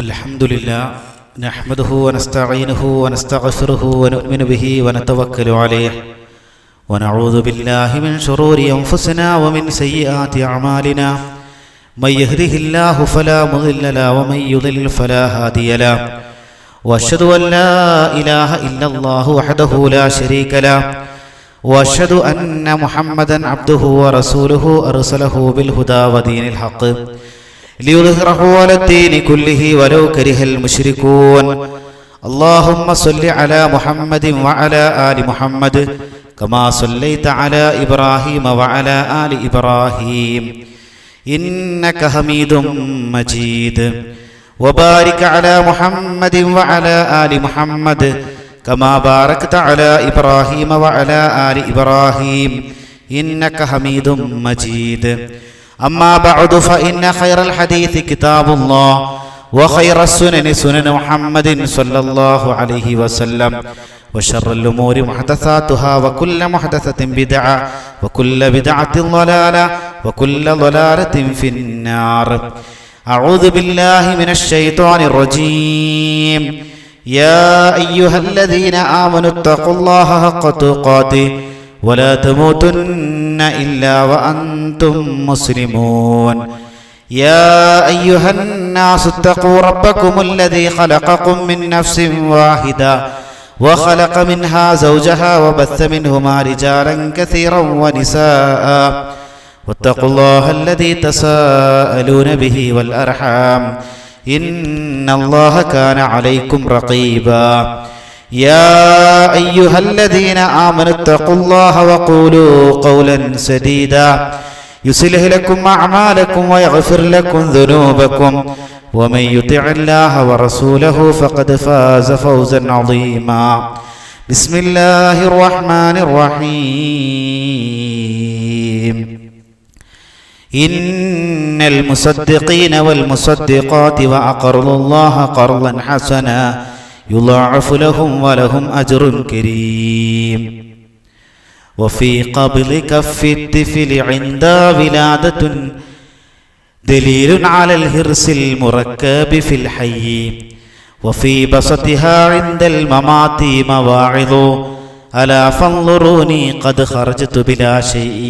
അൽഹംദുലില്ലാ നഹ്മദുഹു വനസ്തഈനുഹു വനസ്തഗ്ഫിറുഹു വനുഅ്മിനു ബിഹി വനതവക്കലു അലൈഹി വനഊദു ബില്ലാഹി മിൻ ശുറൂരി അൻഫുസിനാ വമിൻ സയ്യിആതി അഅമാലിനാ മൻ യഹ്ദിഹില്ലാഹു ഫലാ മുദില്ല ലഹു വമൻ യുദ്ലിൽ ഫലാ ഹാദിയ ലഹു വഅശ്ഹദു അൻ ലാ ഇലാഹ ഇല്ലല്ലാഹു വഹ്ദഹു ലാ ശരീക ലഹു വഅശ്ഹദു അന്ന മുഹമ്മദൻ അബ്ദുഹു വറസൂലുഹു അർസലഹു ബിൽ ഹുദാ വദീനിൽ ഹഖ് ലിയുദ്ഹിറഹു അലദ്ദീനി കുല്ലിഹി വലൗ കരിഹൽ മുശ്രികൂൻ. അല്ലാഹുമ്മ സ്വല്ലി അലാ മുഹമ്മദിൻ വഅലാ ആലി മുഹമ്മദ് കമാ സ്വല്ലൈത അലാ ഇബ്രാഹീമ വഅലാ ആലി ഇബ്രാഹീം ഇന്നക ഹമീദും മജീദ്. വബാരിക് അലാ മുഹമ്മദിൻ വഅലാ ആലി മുഹമ്മദ് കമാ ബാരക്ത അലാ ഇബ്രാഹീമ വഅലാ ആലി ഇബ്രാഹീം ഇന്നക ഹമീദും മജീദ്. أما بعد فإن خير الحديث كتاب الله وخير السنن سنن محمد صلى الله عليه وسلم وشر الأمور محدثاتها وكل محدثة بدعة وكل بدعة ضلالة وكل ضلالة في النار. أعوذ بالله من الشيطان الرجيم. يا أيها الذين آمنوا اتقوا الله حق تقاته ولا تموتن إلا وأنتم مسلمون. يا أيها الناس اتقوا ربكم الذي خلقكم من نفس واحدة وخلق منها زوجها وبث منهما رجالا كثيرا ونساء واتقوا الله الذي تساءلون به والأرحام إن الله كان عليكم رقيبا. يا أيها الذين آمنوا اتقوا الله وقولوا قولا سديدا يصلح لكم أعمالكم ويغفر لكم ذنوبكم ومن يطع الله ورسوله فقد فاز فوزا عظيما. بسم الله الرحمن الرحيم. إن المصدقين والمصدقات وأقرضوا الله قرضا حسنا يضاعف لهم ولهم أجر كريم. وفي قبض كف الطفل عند ولادة دليل على الحرص المركب في الحي وفي بسطها عند الممات مواعظ ألا فانظروني قد خرجت بلا شيء.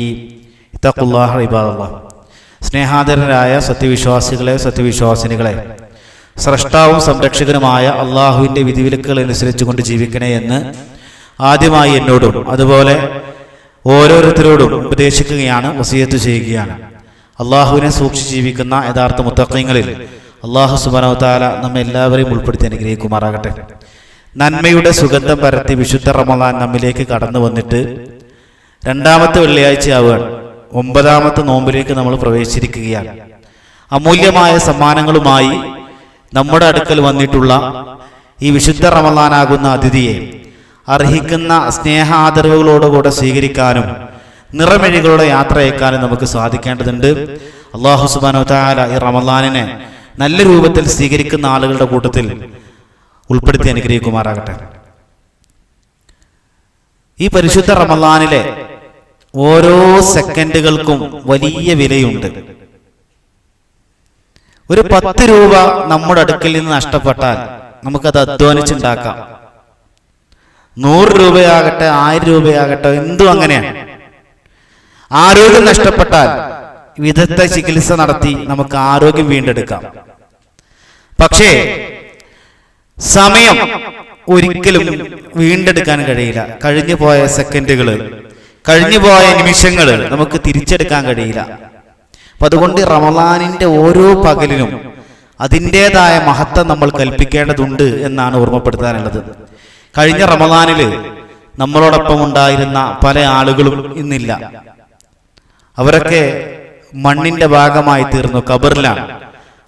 اتقوا الله عباد الله. സ്നേഹാദരരായ സത്യവിശ്വാസികളെ സത്യവിശ്വാസിനികളെ, സ്രഷ്ടാവും സംരക്ഷകനുമായ അള്ളാഹുവിൻ്റെ വിധിവിലക്കുകൾ അനുസരിച്ചുകൊണ്ട് ജീവിക്കണേ എന്ന് ആദ്യമായി എന്നോടും അതുപോലെ ഓരോരുത്തരോടും ഉപദേശിക്കുകയാണ്, വസിയത്ത് ചെയ്യുകയാണ്. അള്ളാഹുവിനെ സൂക്ഷിച്ച് ജീവിക്കുന്ന യഥാർത്ഥ മുത്തഖീങ്ങളിൽ അള്ളാഹു സുബ്ഹാനഹു വ തആല നമ്മെ എല്ലാവരെയും ഉൾപ്പെടുത്തി അനുഗ്രഹിക്കുമാറാകട്ടെ. നന്മയുടെ സുഗന്ധം പരത്തി വിശുദ്ധ റമളാൻ നമ്മിലേക്ക് കടന്നു വന്നിട്ട് രണ്ടാമത്തെ വെള്ളിയാഴ്ചയാവുകയാണ്. 9ാമത്തെ നോമ്പിലേക്ക് നമ്മൾ പ്രവേശിച്ചിരിക്കുകയാണ്. അമൂല്യമായ സമ്മാനങ്ങളുമായി നമ്മുടെ അടുക്കൽ വന്നിട്ടുള്ള ഈ വിശുദ്ധ റമളാനാകുന്ന അതിഥിയെ അർഹിക്കുന്ന സ്നേഹാദരവുകളോടുകൂടെ സ്വീകരിക്കാനും നിറമെഴികളുടെ യാത്രയേക്കാനും നമുക്ക് സാധിക്കേണ്ടതുണ്ട്. അല്ലാഹു സുബ്ഹാനഹു വ തആല ഈ റമളാനിനെ നല്ല രൂപത്തിൽ സ്വീകരിക്കുന്ന ആളുകളുടെ കൂട്ടത്തിൽ ഉൾപ്പെടുത്തി അനുഗ്രഹിക്കുമാറാകട്ടെ. ഈ പരിശുദ്ധ റമളാനിലെ ഓരോ സെക്കൻഡുകൾക്കും വലിയ വിലയുണ്ട്. ഒരു 10 രൂപ നമ്മുടെ അടുക്കൽ നിന്ന് നഷ്ടപ്പെട്ടാൽ നമുക്കത് അധ്വാനിച്ചുണ്ടാക്കാം. 100 രൂപയാകട്ടെ 1000 രൂപയാകട്ടെ എന്തും അങ്ങനെയാണ്. ആരോഗ്യം നഷ്ടപ്പെട്ടാൽ വിദഗ്ധ ചികിത്സ നടത്തി നമുക്ക് ആരോഗ്യം വീണ്ടെടുക്കാം. പക്ഷേ സമയം ഒരിക്കലും വീണ്ടെടുക്കാൻ കഴിയില്ല. കഴിഞ്ഞു പോയ സെക്കൻഡുകൾ, കഴിഞ്ഞു പോയ നിമിഷങ്ങൾ നമുക്ക് തിരിച്ചെടുക്കാൻ കഴിയില്ല. അപ്പം അതുകൊണ്ട് റമളാനിൻ്റെ ഓരോ പകലിനും അതിൻ്റെതായ മഹത്വം നമ്മൾ കൽപ്പിക്കേണ്ടതുണ്ട് എന്നാണ് ഓർമ്മപ്പെടുത്താനുള്ളത്. കഴിഞ്ഞ റമളാനിൽ നമ്മളോടൊപ്പം ഉണ്ടായിരുന്ന പല ആളുകളും ഇന്നില്ല. അവരൊക്കെ മണ്ണിൻ്റെ ഭാഗമായി തീർന്നു, ഖബറിലാണ്.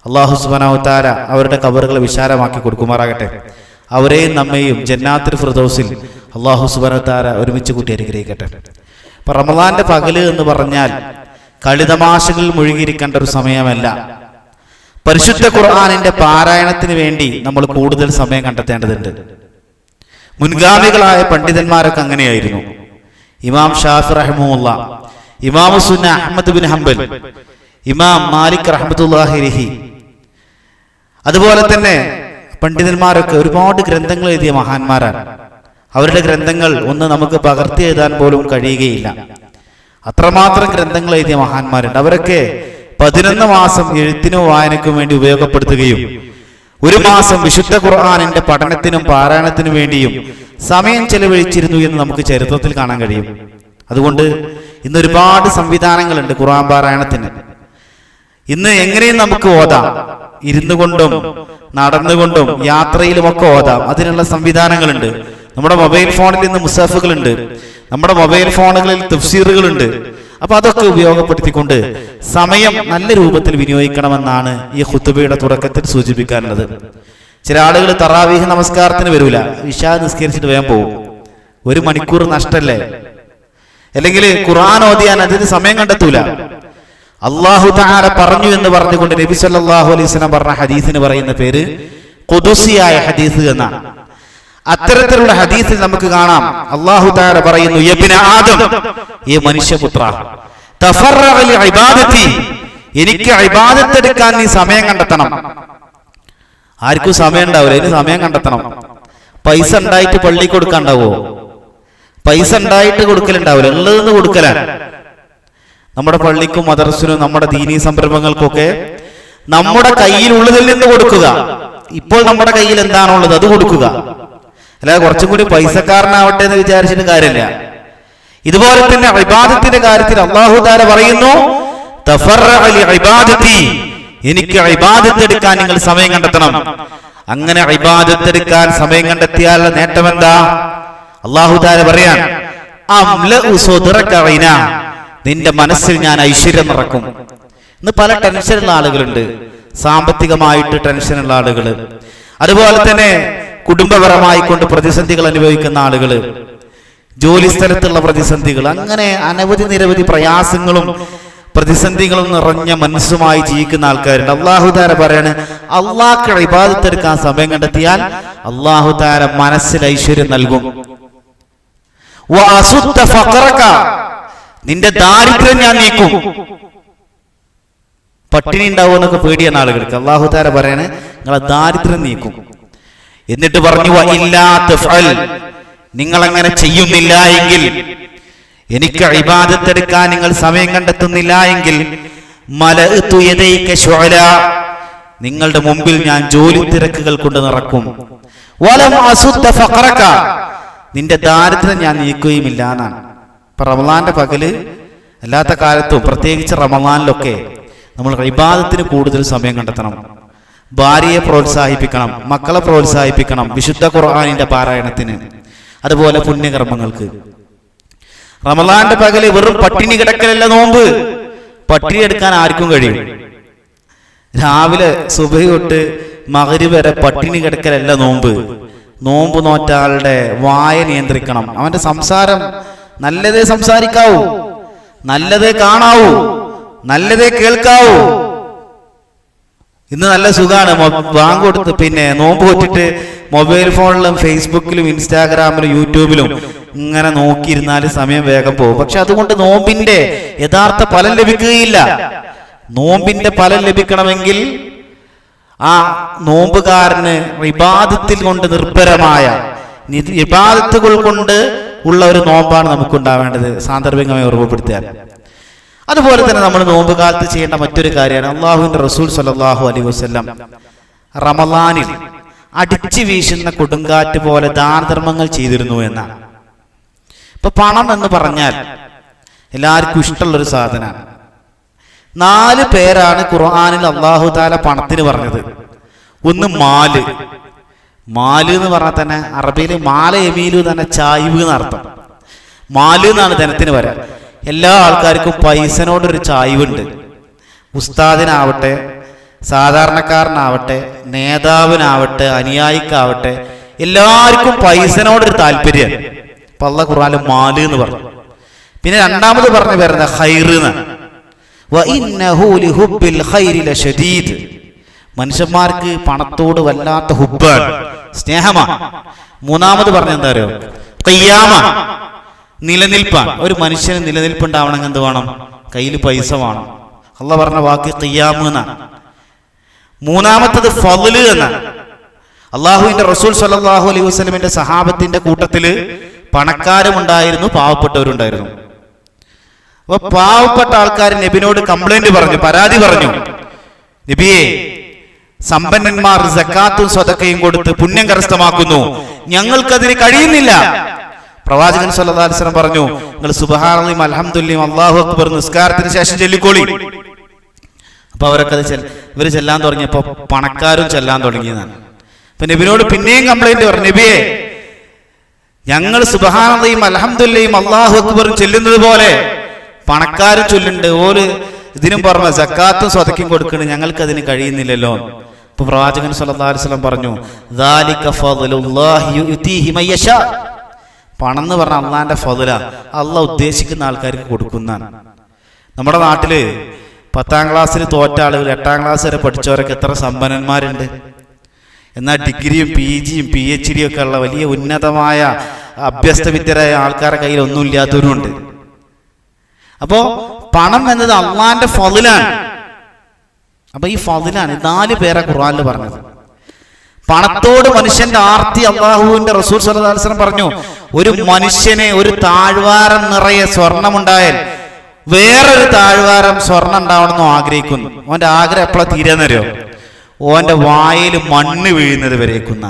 അല്ലാഹു സുബ്ഹാനഹു വ തആല അവരുടെ ഖബറുകളെ വിശാലമാക്കി കൊടുക്കുമാറാകട്ടെ. അവരെയും നമ്മെയും ജന്നാത്തുൽ ഫിർദൗസിൽ അല്ലാഹു സുബ്ഹാനഹു വ തആല ഒരുമിച്ച് കൂട്ടി അനുഗ്രഹിക്കട്ടെ. അപ്പം റമളാന്റെ പകല് എന്ന് പറഞ്ഞാൽ കളിതമാശകളിൽ മുഴുകിയിരിക്കേണ്ട ഒരു സമയമല്ല. പരിശുദ്ധ ഖുർആനിന്റെ പാരായണത്തിന് വേണ്ടി നമ്മൾ കൂടുതൽ സമയം കണ്ടെത്തേണ്ടതുണ്ട്. മുൻഗാമികളായ പണ്ഡിതന്മാരൊക്കെ അങ്ങനെയായിരുന്നു. ഇമാം ഷാഫി റഹിമഹുല്ലാ, ഇമാം സുന്ന അഹ്മദ് ബിൻ ഹംബൽ, ഇമാം മാലിക് റഹ്മത്തുള്ളാഹി അലൈഹി, അതുപോലെ തന്നെ പണ്ഡിതന്മാരൊക്കെ ഒരുപാട് ഗ്രന്ഥങ്ങൾ എഴുതിയ മഹാന്മാരാണ്. അവരുടെ ഗ്രന്ഥങ്ങൾ ഒന്ന് നമുക്ക് പകർത്തി എഴുതാൻ പോലും കഴിയുകയില്ല. അത്രമാത്രം ഗ്രന്ഥങ്ങൾ എഴുതിയ മഹാന്മാരുണ്ട്. അവരൊക്കെ 11 മാസം എഴുത്തിനും വായനയ്ക്കും വേണ്ടി ഉപയോഗപ്പെടുത്തുകയും 1 മാസം വിശുദ്ധ ഖുർആനിന്റെ പഠനത്തിനും പാരായണത്തിനും വേണ്ടിയും സമയം ചെലവഴിച്ചിരുന്നു എന്ന് നമുക്ക് ചരിത്രത്തിൽ കാണാൻ കഴിയും. അതുകൊണ്ട് ഇന്ന് ഒരുപാട് സംവിധാനങ്ങളുണ്ട് ഖുർആൻ പാരായണത്തിന്. ഇന്ന് എങ്ങനെയും നമുക്ക് ഓതാം, ഇരുന്നു കൊണ്ടും നടന്നുകൊണ്ടും യാത്രയിലുമൊക്കെ ഓതാം. അതിനുള്ള സംവിധാനങ്ങളുണ്ട്. നമ്മുടെ മൊബൈൽ ഫോണിൽ ഇന്ന് മുസാഫുകളുണ്ട്, നമ്മുടെ മൊബൈൽ ഫോണുകളിൽ തഫ്സീറുകളുണ്ട്. അപ്പൊ അതൊക്കെ ഉപയോഗപ്പെടുത്തിക്കൊണ്ട് സമയം നല്ല രൂപത്തിൽ വിനിയോഗിക്കണമെന്നാണ് ഈ ഖുതുബയുടെ തുടക്കത്തിൽ സൂചിപ്പിക്കാനുള്ളത്. ചില ആളുകൾ തറാവീഹ് നമസ്കാരത്തിന് വരൂല, ഇശാ നിസ്കരിച്ചിട്ട് വേഗം പോകും. 1 മണിക്കൂർ നഷ്ടല്ലേ? അല്ലെങ്കിൽ ഖുർആൻ ഓതിയാൻ അതിന് സമയം കണ്ടെത്തൂല. അല്ലാഹു തആല പറഞ്ഞു എന്ന് പറഞ്ഞുകൊണ്ട് നബി സല്ലല്ലാഹു അലൈഹി വസല്ലം പറഞ്ഞ ഹദീസിന് പറയുന്ന പേര് ഖുദുസിയായ ഹദീസ് എന്നാണ്. അത്തരത്തിലുള്ള ഹദീസിൽ നമുക്ക് കാണാം അല്ലാഹു തആല പറയുന്നു, യബ്ന ആദം, ഈ മനുഷ്യപുത്ര, തഫറഗ ലി ഇബാദതി, എനിക്ക് ഇബാദത്ത് എടുക്കാൻ നീ സമയം കണ്ടെത്തണം. ആർക്കും സമയം ഉണ്ടാവില്ല, ഇതിന് സമയം കണ്ടെത്തണം. പൈസ ഉണ്ടായിട്ട് പള്ളി കൊടുക്കാണ്ടാവോ? പൈസ ഉണ്ടായിട്ട് കൊടുക്കലുണ്ടാവില്ല, ഉള്ളതെന്ന് കൊടുക്കലാണ്. നമ്മുടെ പള്ളിക്കും മദ്രസിനും നമ്മുടെ ദീനീ സംരംഭങ്ങൾക്കൊക്കെ നമ്മുടെ കയ്യിലുള്ളതിൽ നിന്ന് കൊടുക്കുക. ഇപ്പോൾ നമ്മുടെ കയ്യിൽ എന്താണുള്ളത് അത് കൊടുക്കുക. അല്ലാതെ കുറച്ചും കൂടി പൈസക്കാരനാവട്ടെ എന്ന് വിചാരിച്ചിട്ട് കാര്യമില്ല. ഇതുപോലെ തന്നെ ഇബാദത്തിന്റെ കാര്യത്തിൽ അല്ലാഹു തആല പറയുന്നു, തഫറഗ ലി ഇബാദതി, എനിക്ക് ഇബാദത്ത് എടുക്കാൻ നിങ്ങൾ സമയം കണ്ടെത്തണം. അങ്ങനെ ഇബാദത്ത് എടുക്കാൻ സമയം കണ്ടെത്തിയാൽ നേട്ടം എന്താ? അല്ലാഹു തആല പറയാൻ, അംലഉ സദ്റക ഗിനാ, നിന്റെ മനസ്സിൽ ഞാൻ ഐശ്വര്യം നിറക്കും. ഇന്ന് പല ടെൻഷനുള്ള ആളുകളുണ്ട്, സാമ്പത്തികമായിട്ട് ടെൻഷനുള്ള ആളുകൾ, അതുപോലെ തന്നെ കുടുംബപരമായി കൊണ്ട് പ്രതിസന്ധികൾ അനുഭവിക്കുന്ന ആളുകൾ, ജോലി സ്ഥലത്തുള്ള പ്രതിസന്ധികൾ, അങ്ങനെ അനവധി നിരവധി പ്രയാസങ്ങളും പ്രതിസന്ധികളും നിറഞ്ഞ മനസ്സുമായി ജീവിക്കുന്ന ആൾക്കാരുണ്ട്. അല്ലാഹു തആല പറയാണ്, അല്ലാഹുക്ക് ഇബാദത്ത് എടുക്കാൻ സമയം കണ്ടെത്തിയാൽ അല്ലാഹു തആല മനസ്സിൽ ഐശ്വര്യം നൽകും. വഅസുദ്ദ ഫഖറക, നിന്റെ ദാരിദ്ര്യം ഞാൻ നീക്കും. പട്ടിണി ഉണ്ടാവുമെന്നൊക്കെ പേടിയാണ് ആളുകൾക്ക്. അല്ലാഹു തആല പറയാണ്, നിങ്ങളെ ദാരിദ്ര്യം നീക്കും. എന്നിട്ട് പറഞ്ഞു, വഇല്ലാ തഫ്അൽ, നിങ്ങൾ അങ്ങനെ ചെയ്യുന്നില്ല എങ്കിൽ, എനിക്ക് ഇബാദത്ത് എടുക്കാൻ നിങ്ങൾ സമയം കണ്ടെത്തുന്നില്ല എങ്കിൽ, മലഅതു യദൈക ശുഅലാ, നിങ്ങളുടെ മുമ്പിൽ ഞാൻ ജോലി തിരക്കുകൾ കൊണ്ട് നിറക്കും. വലം അസുദ്ദ ഫഖറക, നിന്റെ ദാരിദ്ര്യം ഞാൻ നീക്കുകയുമില്ല എന്നാണ്. ഇപ്പൊ റമളാന്റെ പകല് അല്ലാത്ത കാലത്തും പ്രത്യേകിച്ച് റമളാനിലൊക്കെ നമ്മൾ ഇബാദത്തിന് കൂടുതൽ സമയം കണ്ടെത്തണം. ഭാര്യയെ പ്രോത്സാഹിപ്പിക്കണം, മക്കളെ പ്രോത്സാഹിപ്പിക്കണം, വിശുദ്ധ ഖുർആനിന്റെ പാരായണത്തിന്, അതുപോലെ പുണ്യകർമ്മങ്ങൾക്ക്. റമളാന്റെ പകല് വെറും പട്ടിണി കിടക്കലല്ല നോമ്പ്. പട്ടിണി എടുക്കാൻ ആർക്കും കഴിയും. രാവിലെ സുബഹി തൊട്ട് മഗ്‌രിബ് വരെ പട്ടിണി കിടക്കലല്ല നോമ്പ്. നോമ്പ് നോറ്റ ആളുടെ വായ നിയന്ത്രിക്കണം. അവന്റെ സംസാരം നല്ലതേ സംസാരിക്കാവൂ, നല്ലതേ കാണാവൂ, നല്ലതേ കേൾക്കാവൂ. ഇന്ന് നല്ല സുഖാണ്, ബാങ്ക് കൊടുത്ത് പിന്നെ നോമ്പ് വെച്ചിട്ട് മൊബൈൽ ഫോണിലും ഫേസ്ബുക്കിലും ഇൻസ്റ്റാഗ്രാമിലും യൂട്യൂബിലും ഇങ്ങനെ നോക്കിയിരുന്നാൽ സമയം വേഗം പോകും. പക്ഷെ അതുകൊണ്ട് നോമ്പിന്റെ യഥാർത്ഥ ഫലം ലഭിക്കുകയില്ല. നോമ്പിന്റെ ഫലം ലഭിക്കണമെങ്കിൽ ആ നോമ്പുകാരന് ഇബാദത്തിൽ കൊണ്ട് നിർഭരമായ ഇബാദത്തുകൾ കൊണ്ട് ഉള്ള ഒരു നോമ്പാണ് നമുക്കുണ്ടാവേണ്ടത്, സാന്ദർഭികമായി ഓർമ്മപ്പെടുത്തിയാൽ. അതുപോലെ തന്നെ നമ്മൾ നോമ്പ് കാലത്ത് ചെയ്യേണ്ട മറ്റൊരു കാര്യമാണ്, അള്ളാഹുവിന്റെ റസൂൽ സ്വല്ലല്ലാഹു അലൈഹി വസല്ലം റമളാനിൽ അടിച്ചു വീശുന്ന കൊടുങ്കാറ്റ് പോലെ ദാനധർമ്മങ്ങൾ ചെയ്തിരുന്നു എന്നാണ്. ഇപ്പൊ പണം എന്ന് പറഞ്ഞാൽ എല്ലാവർക്കും ഇഷ്ടമുള്ളൊരു സാധനമാണ്. 4 പേരാണ് ഖുർആനിൽ അല്ലാഹു തആല പണത്തിന് പറഞ്ഞത്. ഒന്ന് മാല്. മാല് എന്ന് പറഞ്ഞാൽ തന്നെ അറബിയിൽ മാല എമീലു തന്നെ ചായ്വ് എന്നർത്ഥം. മാല് എന്നാണ് ധനത്തിന് പറയാം. എല്ലാ ആൾക്കാർക്കും പൈസനോടൊരു ചായ്വുണ്ട്. ഉസ്താദിനാവട്ടെ, സാധാരണക്കാരനാവട്ടെ, നേതാവിനാവട്ടെ, അനുയായിക്കാവട്ടെ, എല്ലാവർക്കും പൈസനോടൊരു താല്പര്യം. അപ്പൊ അല്ലാഹു ഖുർആനിൽ മാല് എന്ന് പറഞ്ഞു. പിന്നെ രണ്ടാമത് പറഞ്ഞു വരുന്നത് ഖൈർ എന്നാണ്. വഇന്നഹു ലിഹുബ്ബിൽ ഖൈരി ലശദീദ്, മനുഷ്യന്മാർക്ക് പണത്തോട് വല്ലാത്ത ഹുബ്ബാണ്, സ്നേഹമാണ്. മൂന്നാമത് പറഞ്ഞ എന്താ അറിയോ? ഖിയാമ, നിലനിൽപ്പാണ്. ഒരു മനുഷ്യന് നിലനിൽപ്പുണ്ടാവണമെങ്കിൽ എന്ത് വേണം? കയ്യിൽ പൈസ വേണം. അല്ലാഹു പറഞ്ഞ വാക്ക് ഖിയാമ എന്നാണ്. മൂന്നാമത്തത് ഫള് എന്നാണ്. അള്ളാഹുവിന്റെ റസൂൽ സ്വല്ലല്ലാഹു അലൈഹി വസല്ലമിന്റെ സഹാബത്തിന്റെ കൂട്ടത്തില് പണക്കാരും ഉണ്ടായിരുന്നു, പാവപ്പെട്ടവരുണ്ടായിരുന്നു. അപ്പൊ പാവപ്പെട്ട ആൾക്കാർ നബിനോട് കംപ്ലൈന്റ് പറഞ്ഞു, പരാതി പറഞ്ഞു, നബിയെ, സമ്പന്നന്മാർ സക്കാത്തും സ്വതക്കയും കൊടുത്ത് പുണ്യം കരസ്ഥമാക്കുന്നു, ഞങ്ങൾക്കതിന് കഴിയുന്നില്ല. പ്രവാചകൻ സല്ലല്ലാഹു അലൈഹി വസല്ലം പറഞ്ഞു, നിങ്ങൾ സുബ്ഹാനല്ലാഹി അൽഹംദുലില്ലാഹി അല്ലാഹു അക്ബർ നിസ്കാരത്തിന് ശേഷം ചൊല്ലിക്കോളി. അപ്പൊ അവരൊക്കെ ഇവര് ചെല്ലാൻ തുടങ്ങിയപ്പോ പണക്കാരും ചെല്ലാൻ തുടങ്ങിയതാണ്. അപ്പൊ നബിനോട് പിന്നെയും കംപ്ലൈന്റ് പറഞ്ഞു, നബിയെ, ഞങ്ങൾ സുബ്ഹാനല്ലാഹി അൽഹംദുലില്ലാഹി അല്ലാഹു അക്ബർ ചൊല്ലുന്നത് പോലെ പണക്കാരും ചൊല്ലുന്നുണ്ട്, ഓര് ഇതിനും പറഞ്ഞ സക്കാത്തും സ്വതക്കും കൊടുക്കണ, ഞങ്ങൾക്ക് അതിന് കഴിയുന്നില്ലല്ലോ. അപ്പൊ പ്രവാചകൻ സല്ലല്ലാഹു അലൈഹി വസല്ലം പറഞ്ഞു, ദാലിക ഫളലുല്ലാഹി യുതീഹി മയ്യശാ. പണം എന്ന് പറഞ്ഞാൽ അള്ളാന്റെ ഫളല, അള്ളാഹ് ഉദ്ദേശിക്കുന്ന ആൾക്കാർക്ക് കൊടുക്കുന്നതാണ്. നമ്മുടെ നാട്ടില് 10ാം ക്ലാസ്സിൽ തോറ്റ ആളുകൾ 8ാം ക്ലാസ് വരെ പഠിച്ചവരൊക്കെ എത്ര സമ്പന്നന്മാരുണ്ട്. എന്നാൽ ഡിഗ്രിയും PG യും PhD ഒക്കെ ഉള്ള വലിയ ഉന്നതമായ അഭ്യസ്തവിദ്യരായ ആൾക്കാരുടെ കയ്യിൽ ഒന്നും ഇല്ലാത്തവരുമുണ്ട്. അപ്പോ പണം എന്നത് അള്ളാന്റെ ഫളലാണ്. അപ്പൊ ഈ ഫളലാണ് 4 പേരെ ഖുർആനിൽ പറഞ്ഞത്. പണത്തോട് മനുഷ്യന്റെ ആർത്തി അള്ളാഹുവിന്റെ റസൂൽ സല്ലല്ലാഹു അലൈഹി വസല്ലം പറഞ്ഞു, ഒരു മനുഷ്യനെ ഒരു താഴ്വാരം നിറയെ സ്വർണമുണ്ടായാൽ വേറൊരു താഴ്വാരം സ്വർണം ഉണ്ടാവണമെന്നോ ആഗ്രഹിക്കുന്നു. ഓന്റെ ആഗ്രഹം എപ്പോഴാണ് തീരാന്നറിയോ? ഓന്റെ വായിൽ മണ്ണ് വീഴുന്നത് വരേക്കുന്ന.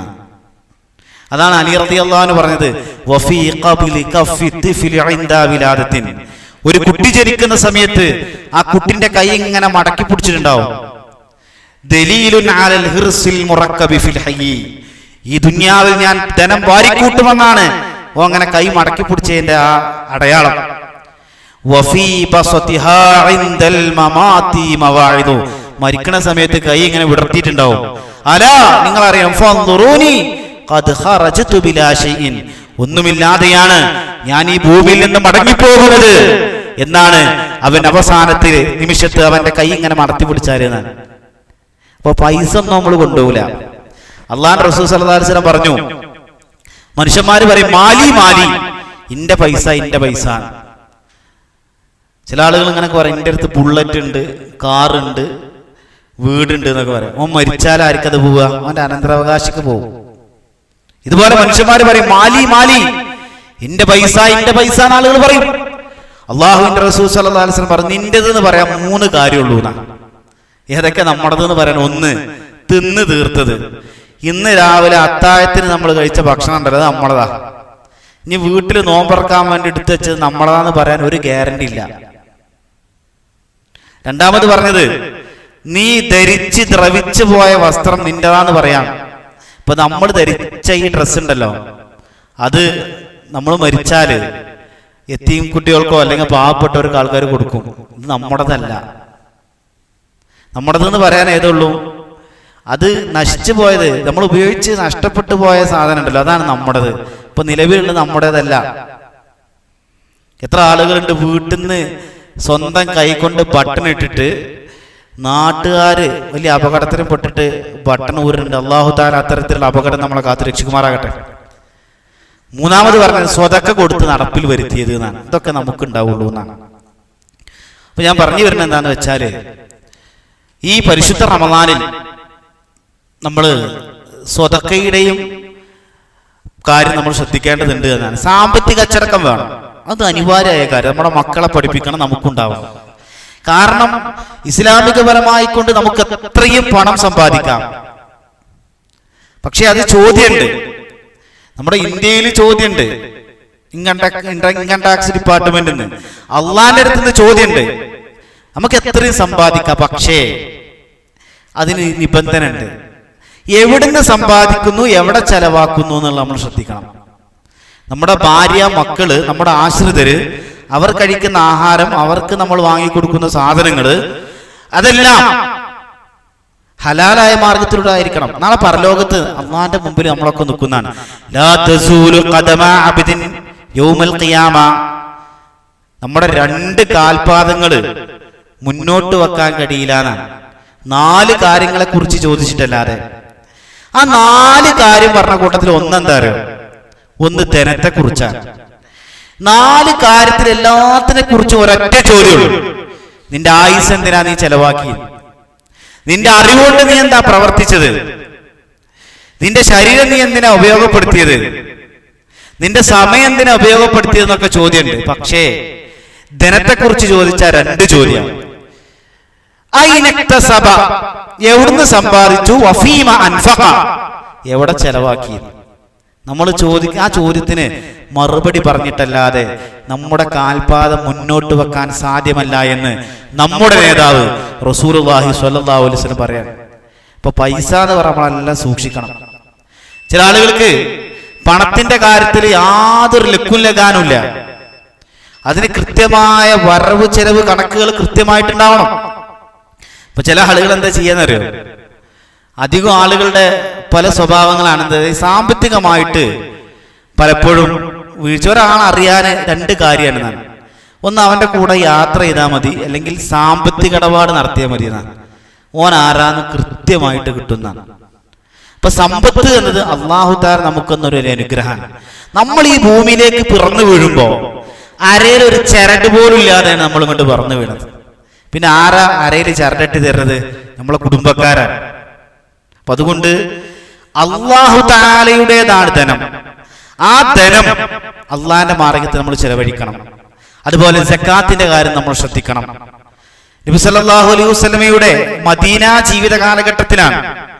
അതാണ് അലി റളിയല്ലാഹു അൻഹു പറഞ്ഞത്, വഫീ ഖബ്ലി കഫി തിഫ്ലി ഇൻദാ വിലാദത്തിൻ. ഒരു കുട്ടി ജനിക്കുന്ന സമയത്ത് ആ കുട്ടിന്റെ കൈ ഇങ്ങനെ മടക്കി പിടിച്ചിട്ടുണ്ടാവും. ദലീലുൻ അലൽ ഹിർസിൽ മുറക്കബി ഫിൽ ഹയ്യി. ഈ ദുനിയാവിൽ ഞാൻ ധനം വാരിക്കൂട്ടുമെന്നാണ് ഓ അങ്ങനെ കൈ മടക്കി പിടിച്ചതിന്റെ ആ അടയാളം. വഫീ ബസതിഹാ ഇൻദൽ മമാതി മവാഇദു. മരിക്കണ സമയത്ത് കൈ ഇങ്ങനെ വിടർത്തിയിട്ടുണ്ടാവും. അലാ, നിങ്ങൾ അറിയാം, ഫൻദുറൂനി ഖദ് ഖറജതു ബിലാ ഷൈഇൻ. ഒന്നുമില്ലാതെയാണ് ഞാൻ ഈ ഭൂമിയിൽ നിന്ന് മടങ്ങിപ്പോകുന്നത് എന്നാണ് അവൻ അവസാനത്തെ നിമിഷത്ത് അവന്റെ കൈ ഇങ്ങനെ മടത്തി പിടിച്ചാലെന്നാണ്. അപ്പൊ പൈസ ഒന്നും നമ്മൾ കൊണ്ടുപോകില്ല. അള്ളാഹുവിന്റെ റസൂൽ സല്ലല്ലാഹു അലൈഹി വസല്ലം പറഞ്ഞു, മനുഷ്യന്മാര് പറയും മാലി മാലി, ഇന്റെ പൈസ ഇന്റെ പൈസ. ചില ആളുകൾ ഇങ്ങനെ പറയും, എൻ്റെ അടുത്ത് ബുള്ളറ്റ് ഉണ്ട്, കാറുണ്ട്, വീടുണ്ട് എന്നൊക്കെ പറയും. ഓൻ മരിച്ചാൽ ആർക്കത് പോവുക? അവന്റെ അനന്തരാവകാശിക്ക് പോകും. ഇതുപോലെ മനുഷ്യന്മാര് പറയും മാലി മാലി, ഇന്റെ പൈസ ഇന്റെ പൈസ എന്ന് ആളുകൾ പറയും. അള്ളാഹുവിന്റെ റസൂൽ സല്ലല്ലാഹു അലൈഹി വസല്ലം പറഞ്ഞു, നിന്റേതെന്ന് പറയാൻ 3 കാര്യമുള്ളൂ എന്നാ. ഏതൊക്കെ നമ്മുടേതെന്ന് പറയാൻ? 1, തിന്ന് തീർത്തത്. ഇന്ന് രാവിലെ അത്താഴത്തിന് നമ്മൾ കഴിച്ച ഭക്ഷണം ഉണ്ടല്ലോ, അത് നമ്മളതാ. ഇനി വീട്ടിൽ നോമ്പറക്കാൻ വേണ്ടി എടുത്തു വെച്ചത് നമ്മളതാന്ന് പറയാൻ ഒരു ഗ്യാരണ്ടി ഇല്ല. രണ്ടാമത് പറഞ്ഞത്, നീ ധരിച്ച് ദ്രവിച്ചു പോയ വസ്ത്രം നിന്റേതാന്ന് പറയാം. ഇപ്പൊ നമ്മൾ ധരിച്ച ഈ ഡ്രസ്സ് ഉണ്ടല്ലോ, അത് നമ്മൾ മരിച്ചാല് യതീം കുട്ടികൾക്കോ അല്ലെങ്കിൽ പാവപ്പെട്ടവർക്ക് ആൾക്കാർ കൊടുക്കും. ഇത് നമ്മുടേതല്ല. നമ്മുടേതെന്ന് പറയാൻ ഏതുള്ളൂ? അത് നശിച്ചു പോയത്, നമ്മൾ ഉപയോഗിച്ച് നഷ്ടപ്പെട്ടു പോയ സാധനം ഉണ്ടല്ലോ, അതാണ് നമ്മുടേത്. ഇപ്പൊ നിലവിലുള്ള നമ്മുടേതല്ല. എത്ര ആളുകളുണ്ട് വീട്ടിൽ നിന്ന് സ്വന്തം കൈകൊണ്ട് ബട്ടൺ ഇട്ടിട്ട് നാട്ടുകാര് വലിയ അപകടത്തിലും പെട്ടിട്ട് ബട്ടൺ ഊരുണ്ട്. അല്ലാഹു തആല അത്തരത്തിലുള്ള അപകടം നമ്മളെ കാത്തു രക്ഷിക്കുമാറാകട്ടെ. മൂന്നാമത് പറഞ്ഞത് സ്വതക്ക കൊടുത്ത് നടപ്പിൽ വരുത്തിയത് എന്നാണ്. ഇതൊക്കെ നമുക്ക് ഉണ്ടാവുള്ളൂ എന്നാണ്. അപ്പൊ ഞാൻ പറഞ്ഞു വരുന്നത് എന്താന്ന് വെച്ചാല്, ഈ പരിശുദ്ധ റമദാനിൽ നമ്മൾ സ്വതക്കയുടെയും കാര്യം നമ്മൾ ശ്രദ്ധിക്കേണ്ടതുണ്ട് എന്നാണ്. സാമ്പത്തിക അച്ചടക്കം വേണം, അത് അനിവാര്യമായ കാര്യം. നമ്മുടെ മക്കളെ പഠിപ്പിക്കണം, നമുക്കുണ്ടാവണം. കാരണം ഇസ്ലാമികപരമായി കൊണ്ട് നമുക്ക് എത്രയും പണം സമ്പാദിക്കാം. പക്ഷെ അത് ചോദ്യമുണ്ട്. നമ്മുടെ ഇന്ത്യയിൽ ചോദ്യമുണ്ട്, ഇൻകം ടാക്സ് ഡിപ്പാർട്ട്മെന്റിൽ നിന്ന്, അള്ളാന്റെ അടുത്ത് നിന്ന് ചോദ്യമുണ്ട്. നമുക്ക് എത്രയും സമ്പാദിക്കാം, പക്ഷേ അതിന് നിബന്ധന ഉണ്ട്. എവിടുന്ന് സമ്പാദിക്കുന്നു, എവിടെ ചെലവാക്കുന്നു എന്നുള്ള നമ്മൾ ശ്രദ്ധിക്കണം. നമ്മുടെ ഭാര്യ, മക്കള്, നമ്മുടെ ആശ്രിതര്, അവർ കഴിക്കുന്ന ആഹാരം, അവർക്ക് നമ്മൾ വാങ്ങിക്കൊടുക്കുന്ന സാധനങ്ങള്, അതെല്ലാം ഹലാലായ മാർഗത്തിലൂടെ ആയിരിക്കണം. നാളെ പരലോകത്ത് അള്ളാന്റെ മുമ്പിൽ നമ്മളൊക്കെ നിൽക്കുന്നതാണ്. ലാ തസൂലു ഖദമ അബ്ദിൻ യൗമൽ ഖിയാമ. നമ്മുടെ 2 കാൽപാദങ്ങള് മുന്നോട്ട് വെക്കാൻ കഴിയില്ലാന്നാണ്. 4 കാര്യങ്ങളെ കുറിച്ച് ചോദിച്ചിട്ടല്ലാതെ. ആ 4 കാര്യം പറഞ്ഞ കൂട്ടത്തിൽ ഒന്നെന്താ അറിയോ? ഒന്ന് ധനത്തെ കുറിച്ചാണ്. 4 കാര്യത്തിൽ എല്ലാത്തിനെ കുറിച്ചും ഒരൊറ്റ ചോദ്യമുള്ളൂ: നിന്റെ ആയുസ് എന്തിനാ നീ ചെലവാക്കി? നിന്റെ അറിവുകൊണ്ട് നീ എന്താ പ്രവർത്തിച്ചത്? നിന്റെ ശരീരം നീ എന്തിനാ ഉപയോഗപ്പെടുത്തിയത്? നിന്റെ സമയം എന്തിനാ ഉപയോഗപ്പെടുത്തിയതെന്നൊക്കെ ചോദ്യമുണ്ട്. പക്ഷേ ധനത്തെക്കുറിച്ച് ചോദിച്ച 2 ചോദ്യം. ഐനക്തസബ, എവിടുന്ന് സമ്പാദിച്ചു? വഫീമ അൻഫഖ, എവിടെ ചെലവാക്കി? നമ്മൾ ആ ചോദ്യത്തിന് മറുപടി പറഞ്ഞിട്ടല്ലാതെ നമ്മുടെ കാൽപാദം മുന്നോട്ട് വെക്കാൻ സാധ്യമല്ല എന്ന് നമ്മുടെ നേതാവ് റസൂലുള്ളാഹി സ്വല്ലല്ലാഹു അലൈഹി വസല്ലം പറയാൻ. ഇപ്പൊ പൈസ എന്ന് പറയുമ്പോൾ നമ്മളെല്ലാം സൂക്ഷിക്കണം. ചില ആളുകൾക്ക് പണത്തിന്റെ കാര്യത്തിൽ യാതൊരു ലക്കും ലഗാനുമില്ല. അതിന് കൃത്യമായ വരവ് ചെലവ് കണക്കുകൾ കൃത്യമായിട്ടുണ്ടാവണം. ഇപ്പൊ ചില ആളുകൾ എന്താ ചെയ്യാന്നറിയോ? അധികം ആളുകളുടെ പല സ്വഭാവങ്ങളാണ് എന്ത്, സാമ്പത്തികമായിട്ട് പലപ്പോഴും വീഴ്ച. ഒരാൾ അറിയാൻ 2 കാര്യമാണ്. ഒന്ന്, അവന്റെ കൂടെ യാത്ര ചെയ്താൽ മതി, അല്ലെങ്കിൽ സാമ്പത്തിക ഇടപാട് നടത്തിയാൽ മതി എന്നാണ്. ഓൻ ആരാന്ന് കൃത്യമായിട്ട് കിട്ടുന്നതാണ്. അപ്പൊ സമ്പത്ത് എന്നത് അല്ലാഹു തആല നമുക്കൊന്നൊരു അനുഗ്രഹമാണ്. നമ്മൾ ഈ ഭൂമിയിലേക്ക് പിറന്നു വീഴുമ്പോ അരയിൽ ഒരു ചരട് പോലും ഇല്ലാതെയാണ് നമ്മൾ ഇങ്ങോട്ട് പിറന്നു വീണത്. പിന്നെ ആരാ അരയിൽ ചരടിട്ട് തരുന്നത്? നമ്മളെ കുടുംബക്കാരാണ്. അപ്പൊ അതുകൊണ്ട് അല്ലാഹു തആലയുടേതാണ് ധനം. ആ ധനം അള്ളാഹിന്റെ മാർഗത്തിൽ നമ്മൾ ചെലവഴിക്കണം. അതുപോലെ സക്കാത്തിന്റെ കാര്യം നമ്മൾ ശ്രദ്ധിക്കണം. നബി സല്ലല്ലാഹു അലൈഹി വസല്ലമയുടെ മദീന ജീവിത കാലഘട്ടത്തിലാണ്,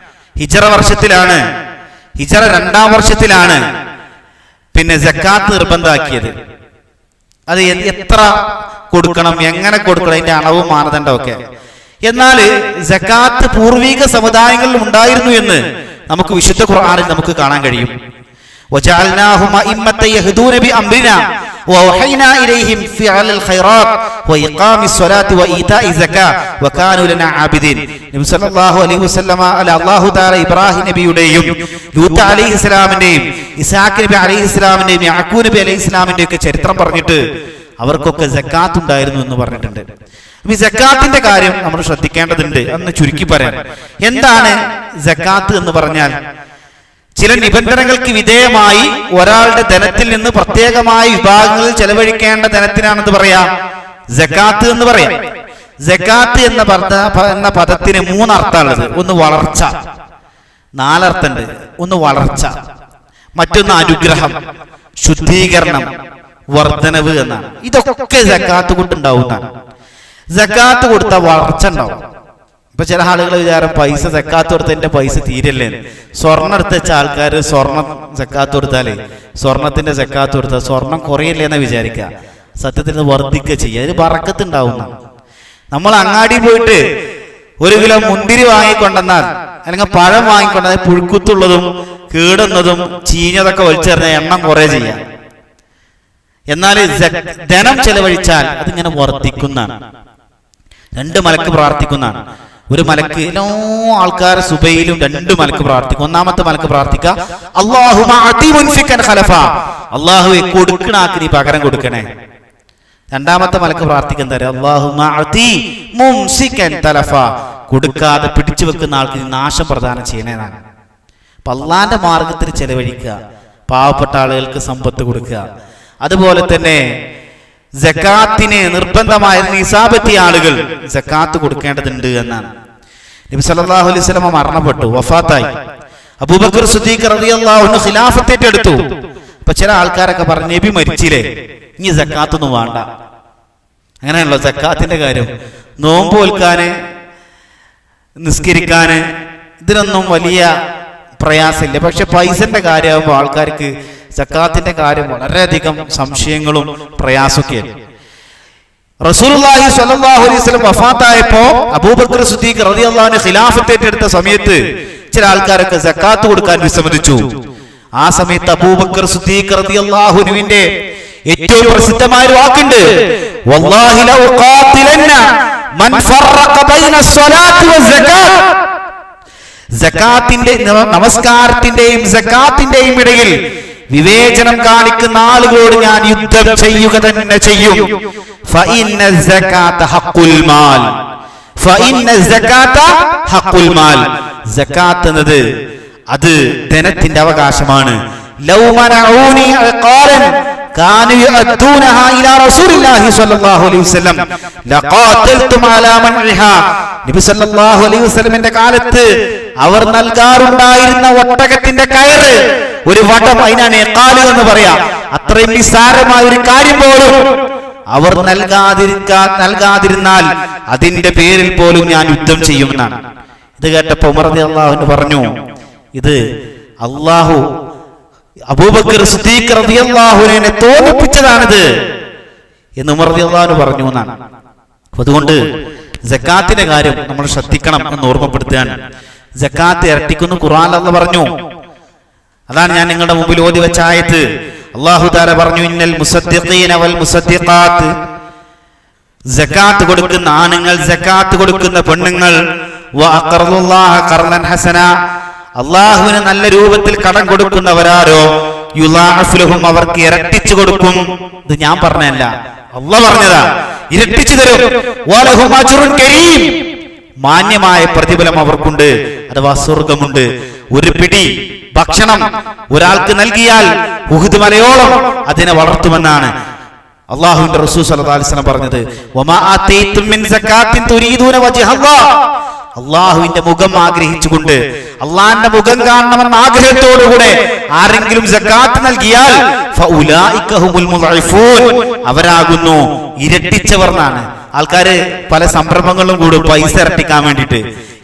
ഹിജറ വർഷത്തിലാണ്, ഹിജറ 2-ാം വർഷത്തിലാണ് പിന്നെ സക്കാത്ത് നിർബന്ധമാക്കിയത്. അത് എത്ര കൊടുക്കണം, എങ്ങനെ കൊടുക്കണം, അതിന്റെ അളവും മാനദണ്ഡമൊക്കെ. എന്നാൽ സക്കാത്ത് പൂർവിക സമുദായങ്ങളിൽ ഉണ്ടായിരുന്നു എന്ന് നമുക്ക് വിശുദ്ധ ഖുർആനിൽ നമുക്ക് കാണാൻ കഴിയും. وجعلناهم أئمة يهدون بأمرنا وأوحينا إليهم فعل الخيرات وإقام الصلاة وإيتاء الزكاة وكانوا لنا عابدين. നബി സല്ലല്ലാഹു അലൈഹി വസല്ലമ അല്ലാഹു തആല ഇബ്രാഹിം നബിയുടെയും ലൂത്ത് അലൈഹിസ്സലാമിന്റെയും ഇസ്ഹാഖ് നബി അലൈഹിസ്സലാമിന്റെയും യാക്കൂബ് നബി അലൈഹിസ്സലാമിന്റെയും ഒക്കെ ചരിത്രം പറഞ്ഞിട്ട് അവർക്കൊക്കെ സക്കാത്ത് ഉണ്ടായിരുന്നു എന്ന് പറഞ്ഞിട്ടുണ്ട്. ഈ സക്കാത്തിന്റെ കാര്യം നമ്മൾ ശ്രദ്ധിക്കേണ്ടതുണ്ട്. എന്ന് ചുരുക്കി പറയാം, എന്താണ് സക്കാത്ത് എന്ന് പറഞ്ഞാൽ, ചില നിബന്ധനകൾക്ക് വിധേയമായി ഒരാളുടെ ധനത്തിൽ നിന്ന് പ്രത്യേകമായ വിഭാഗങ്ങളിൽ ചെലവഴിക്കേണ്ട ധനത്തിനാണെന്ന് പറയാം സക്കാത്ത് എന്ന് പറയാം. സക്കാത്ത് എന്ന പദത്തിന് 3 അർത്ഥമുള്ളത്. ഒന്ന് വളർച്ച, 4 അർത്ഥമുണ്ട്. ഒന്ന് വളർച്ച, മറ്റൊന്ന് അനുഗ്രഹം, ശുദ്ധീകരണം, വർധനവ് എന്നാണ്. ഇതൊക്കെ സക്കാത്ത് കൊണ്ടുണ്ടാവുന്നതാണ്. സക്കാത്ത് കൊടുത്താൽ വളർച്ച ഉണ്ടാവും. ഇപ്പൊ ചില ആളുകൾ വിചാരം പൈസ സക്കാത്ത് കൊടുത്ത എന്റെ പൈസ തീരല്ലേ. സ്വർണ്ണം എടുത്ത് വെച്ച ആൾക്കാർ സ്വർണം സക്കാത്ത് കൊടുത്താലേ, സ്വർണത്തിന്റെ സക്കാത്ത് കൊടുത്താൽ സ്വർണം കുറയല്ലേ എന്ന് വിചാരിക്കുക. സത്യത്തിൽ വർദ്ധിക്കുക ചെയ്യുക, അതിന് ബറക്കത്ത് ഉണ്ടാവുന്ന. നമ്മൾ അങ്ങാടി പോയിട്ട് 1 കിലോ മുന്തിരി വാങ്ങിക്കൊണ്ടെന്നാൽ, അല്ലെങ്കിൽ പഴം വാങ്ങിക്കൊണ്ടെന്നാൽ പുഴുക്കുത്തുള്ളതും കേടുന്നതും ചീഞ്ഞതൊക്കെ വലിച്ചെറിഞ്ഞ എണ്ണം കുറെ ചെയ്യാം. എന്നാൽ ധനം ചെലവഴിച്ചാൽ അതിങ്ങനെ വർദ്ധിക്കുന്നതാണ്. 2 മലക്ക് പ്രാർത്ഥിക്കുന്നതാണ്. ഒരു മലക്ക് എല്ലാ ആൾക്കാരെ സുബൈയിലും 2 മലക്ക് പ്രാർത്ഥിക്കും. 1-ാമത്തെ മലക്ക് പ്രാർത്ഥിക്കുക, അല്ലാഹുമ്മ അതി മുൻഫികൻ ഖലഫ, അല്ലാഹുവേ കൊടുക്കണ ആൾക്ക് നീ പകരം കൊടുക്കണേ. 2-ാമത്തെ മലക്ക് പ്രാർത്ഥിക്കാൻ തരാം, അല്ലാഹുമ്മ അതി മുംസികൻ തലഫ, കൊടുക്കാതെ പിടിച്ചു വെക്കുന്ന ആൾക്ക് നീ നാശം പ്രദാനം ചെയ്യണേന്നാണ്. അപ്പൊ അള്ളാന്റെ മാർഗത്തിൽ ചെലവഴിക്കുക, പാവപ്പെട്ട ആളുകൾക്ക് സമ്പത്ത് കൊടുക്കുക. അതുപോലെ തന്നെ സക്കാത്തിന് നിർബന്ധമായ നിസാബെത്തിയ ആളുകൾ സക്കാത്ത് കൊടുക്കേണ്ടതുണ്ട് എന്നാണ്. നബി സല്ലല്ലാഹു അലൈഹി വസല്ലം മരണപ്പെട്ടു, വഫാത്തായി. അബൂബക്കർ സിദ്ദീഖ് റളിയല്ലാഹു അൻഹു ഖിലാഫത്ത് ഏറ്റെടുത്തു. അപ്പൊ ചില ആൾക്കാരൊക്കെ പറഞ്ഞു, നബി മരിച്ചില്ലേ, ഇനി സക്കാത്തൊന്നും വേണ്ട. അങ്ങനെയാണല്ലോ സക്കാത്തിന്റെ കാര്യം. നോമ്പ് നോൽക്കാന്, നിസ്കരിക്കാന് ഇതിനൊന്നും വലിയ പ്രയാസമില്ല. പക്ഷെ പൈസന്റെ കാര്യമാകുമ്പോൾ ആൾക്കാർക്ക് സക്കാത്തിന്റെ കാര്യം വളരെയധികം സംശയങ്ങളും പ്രയാസമൊക്കെയാണ്. റസൂലുള്ളാഹി സ്വല്ലല്ലാഹു അലൈഹി വസല്ലം വഫാത്തായപ്പോ അബൂബക്കർ സിദ്ദീഖ് റളിയല്ലാഹു അൻഹു ഖിലാഫത്ത് ഏറ്റെടുത്ത സമയത്ത് ചില ആൾക്കാരൊക്കെ സക്കാത്ത് കൊടുക്കാൻ വിസമ്മതിച്ചു. ആ സമയത്ത് അബൂബക്കർ സിദ്ദീഖ് റളിയല്ലാഹു അൻഹുവിന്റെ ഏറ്റവും പ്രസിദ്ധമായ ഒരു വാക്കുണ്ട്, വല്ലാഹി ലൗ ഖാതിലന്ന മൻ ഫറഖ ബൈന സ്വലാത്തി വസ്സകാത്ത്. സക്കാത്തിന്റെ നമസ്കാരത്തിന്റെയും സക്കാത്തിന്റെയും ഇടയിൽ വിവേചനം കാണിക്കുന്ന ആളുകളോട് ഞാൻ യുദ്ധം ചെയ്യുക തന്നെ ചെയ്യും. ഫഇന്ന സകാത ഹഖുൽ മാൽ, ഫഇന്ന സകാത ഹഖുൽ മാൽ. സകാത്ത് എന്നത് അത് ധനത്തിന്റെ അവകാശമാണ്. ലൗ മനഊനി ഖാലൻ കാനു യഅതൂനഹാ ഇലാ റസൂലില്ലാഹി സ്വല്ലല്ലാഹു അലൈഹി വസല്ലം ലഖാതൽതും അലാ മൻഇഹാ. നബി സല്ലല്ലാഹു അലൈഹി വസല്ലമിന്റെ കാലത്ത് അവർ നൽകാറുണ്ടായിരുന്ന ഒട്ടകത്തിന്റെ കയറ്, ഒരു വടം, അതിനാണ് ഇഖാല് എന്ന് പറയാ. അത്രയും നിസ്സാരമായ ഒരു കാര്യം പോലും അവർ നൽകാതിരുന്നാൽ അതിന്റെ പേരിൽ പോലും ഞാൻ യുദ്ധം ചെയ്യുമെന്നാണ്. ഇത് കേട്ടപ്പോ ഉമർ റളിയല്ലാഹു അൻഹു പറഞ്ഞു, ഇത് അള്ളാഹു അബൂബക്കർ സിദ്ദീഖ് റളിയല്ലാഹു അൻഹുവിനെ തോന്നിപ്പിച്ചതാണിത് എന്ന് ഉമർ റളിയല്ലാഹു അൻഹു പറഞ്ഞു എന്നാണ്. അതുകൊണ്ട് സക്കാത്തിന്റെ കാര്യം നമ്മൾ ശ്രദ്ധിക്കണം എന്ന് ഓർമ്മപ്പെടുത്തുകയാണ്. സക്കാത്ത് ഇരട്ടിക്കുന്നു ഖുർആനിൽ അല്ലാഹു പറഞ്ഞു. അതാണ് ഞാൻ നിങ്ങളുടെ മുമ്പിൽ ഓതി വെച്ച ആയത്ത്. അല്ലാഹു തആല പറഞ്ഞു, ഇന്നൽ മുസദ്ദിഖീന വൽ മുസദ്ദിഖാത്ത്, സക്കാത്ത് കൊടുക്കുന്ന ആണുങ്ങൾ, സക്കാത്ത് കൊടുക്കുന്ന പെണ്ണുങ്ങൾ, വ അഖറദുല്ലാഹ ഖർളൻ ഹസന, അല്ലാഹുവിന് നല്ല രൂപത്തിൽ കടം കൊടുക്കുന്നവരാരോ, യുളാഅഫ് ലഹും, അവർക്ക് ഇരട്ടിച്ചു കൊടുക്കും. ഇത് ഞാൻ പറഞ്ഞതല്ല, അല്ലാഹു പറഞ്ഞതാ. ഇരട്ടിച്ചു തരും. വലഹും അജ്റുൻ കരീം, മാന്യമായ പ്രതിഫലം അവർക്കുണ്ട്, അഥവാ സ്വർഗമുണ്ട്. ഒരു പിടി ഭക്ഷണം ഒരാൾക്ക് നൽകിയാൽ ഉഹുദ് മലയോളം അതിനെ വളർത്തുമെന്നാണ് അല്ലാഹുവിന്റെ റസൂൽ സ്വല്ലല്ലാഹു അലൈഹി വസല്ലം പറഞ്ഞത്. വമാ ആതൈതും മിൻ സകാത്തിൻ തുരീദൂന വജ്ഹല്ലാഹ്, അല്ലാഹുവിന്റെ മുഖം ആഗ്രഹിച്ചുകൊണ്ട്, അള്ളാന്റെ മുഖം കാണണമെന്ന ആഗ്രഹത്തോടുകൂടെ ആരെങ്കിലും സക്കാത്ത് നൽകിയാൽ ഫഉലൈക ഹുമുൽ മുളഇഫൂൻ, അവരാകുന്നു ഇരട്ടിച്ചവർ എന്നാണ്. ആൾക്കാര് പല സംരംഭങ്ങളും കൂടും പൈസ ഇരട്ടിക്കാൻ വേണ്ടിയിട്ട്.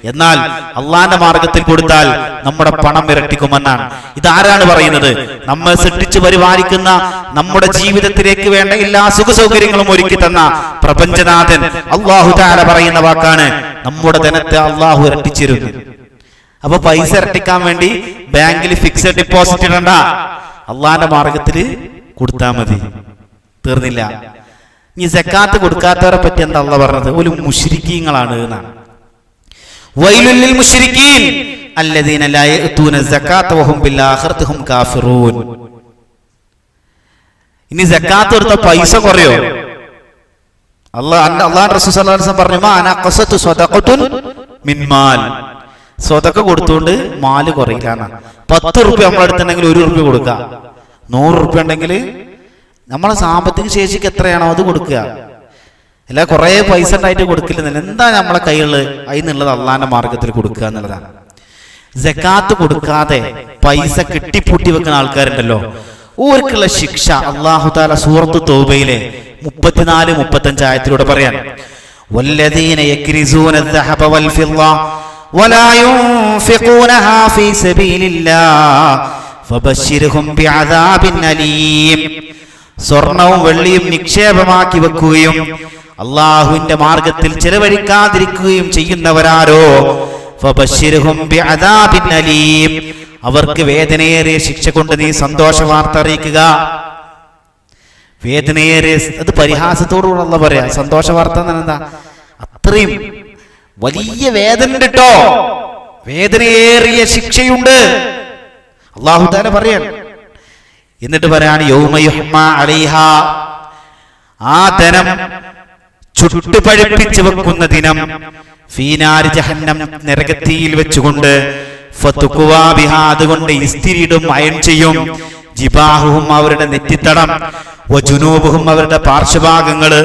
എന്നാൽ അള്ളാന്റെ മാർഗത്തിൽ കൊടുത്താൽ നമ്മുടെ പണം ഇരട്ടിക്കുമെന്നാണ്. ഇതാരാണ് പറയുന്നത്? നമ്മൾ സൃഷ്ടിച്ചു പരിപാലിക്കുന്ന, നമ്മുടെ ജീവിതത്തിലേക്ക് വേണ്ട എല്ലാ സുഖ സൗകര്യങ്ങളും ഒരുക്കി തന്ന പ്രപഞ്ചനാഥൻ അല്ലാഹു തആല പറയുന്ന വാക്കാണ്, നമ്മുടെ ധനത്തെ അള്ളാഹു ഇരട്ടിച്ചിരുന്നു. അപ്പൊ പൈസ ഇരട്ടിക്കാൻ വേണ്ടി ബാങ്കിൽ ഫിക്സഡ് ഡെപ്പോസിറ്റ് ഇടണ്ട, അള്ളാന്റെ മാർഗത്തിൽ കൊടുത്താൽ മതി. തീർന്നില്ല. ഈ സക്കാത്ത് കൊടുക്കാത്തവരെ പറ്റി എന്താ അള്ളാഹു പറഞ്ഞത്? ഒരു മുശ്രിക്കീങ്ങളാണ് എന്നാണ്. വൈലുൽ ലിൽ മുശ്രിക്കീൻ അല്ലദീന ലാ യഅതൂന സകാത്ത വഹും ബിൽ ആഖിറതി ഹും കാഫിറൂൻ. ഇനി സക്കാത്ത് കൊടുത്ത പൈസ കുറയോ? അല്ലാഹു റസൂൽ സല്ലല്ലാഹു അലൈഹി വസല്ലം പറഞ്ഞു, മാ നഖസതു സദഖത്തുൻ മിൻ മാൽ, സ്വതക്ക കൊടുത്തുകൊണ്ട് മാല് കുറയില്ല. 10 റുപ്യ നമ്മളെടുത്തുണ്ടെങ്കിൽ 1 റുപ്യ കൊടുക്കുക. 100 റുപ്യ ഉണ്ടെങ്കിൽ നമ്മളെ സാമ്പത്തിക ശേഷിക്ക് എത്രയാണോ അത് കൊടുക്കുക. അല്ല കുറെ പൈസ ഉണ്ടായിട്ട് കൊടുക്കില്ലെന്നില്ല. എന്താ നമ്മളെ കയ്യില് അതിനുള്ളത് അള്ളാന്റെ മാർഗത്തിൽ കൊടുക്കുക എന്നുള്ളതാണ്. സക്കാത്ത് കൊടുക്കാതെ പൈസ കെട്ടിപ്പൂട്ടി വെക്കുന്ന ആൾക്കാരുണ്ടല്ലോ, ഓർക്കുള്ള ശിക്ഷ അല്ലാഹു തആല സൂറത്ത് തൗബയിലെ 34-35 ആയത്തിലൂടെ പറയാൻ, വല്ലദീന യക്രിസൂന الذهب والفضة ولا ينفقونها في سبيل الله فبشرهم بعذاب أليم. സ്വർണവും വെള്ളിയും നിക്ഷേപമാക്കി വെക്കുകയും അള്ളാഹുവിന്റെ മാർഗത്തിൽ ചെലവഴിക്കാതിരിക്കുകയും ചെയ്യുന്നവരാരോ, ഫബശ്ശിർഹും ബിഅദാബിൻ അലീം, അവർക്ക് വേദനയേറിയ ശിക്ഷ കൊണ്ട് നീ സന്തോഷ വാർത്ത അറിയിക്കുക. വേദനയേറിയ, അത് പരിഹാസത്തോടുകൂടെ പറയാ. സന്തോഷ വാർത്ത എന്താ? അത്രയും വലിയ വേദന ഉണ്ട് കേട്ടോ, വേദനയേറിയ ശിക്ഷയുണ്ട് അല്ലാഹു തആല പറയാൻ. എന്നിട്ട് പറയാണ്, യൗമ യുഹ്മാ അലൈഹാ, ആ ധനം ചുട്ടുപഴുപ്പിച്ചു വെക്കുന്ന ദിനം, ഫീനാരി ജഹന്നം, നരകത്തിയിൽ വെച്ചുകൊണ്ട്, ഫതുഖ്വാ ബിഹാ, അതുകൊണ്ട് ഇസ്തിരിടും, അയൺ ചെയ്യും, ജിബാഹുഹും, അവരുടെ നെറ്റിത്തടം, വജുനൂബുഹും, അവരുടെ പാർശ്വഭാഗങ്ങള്,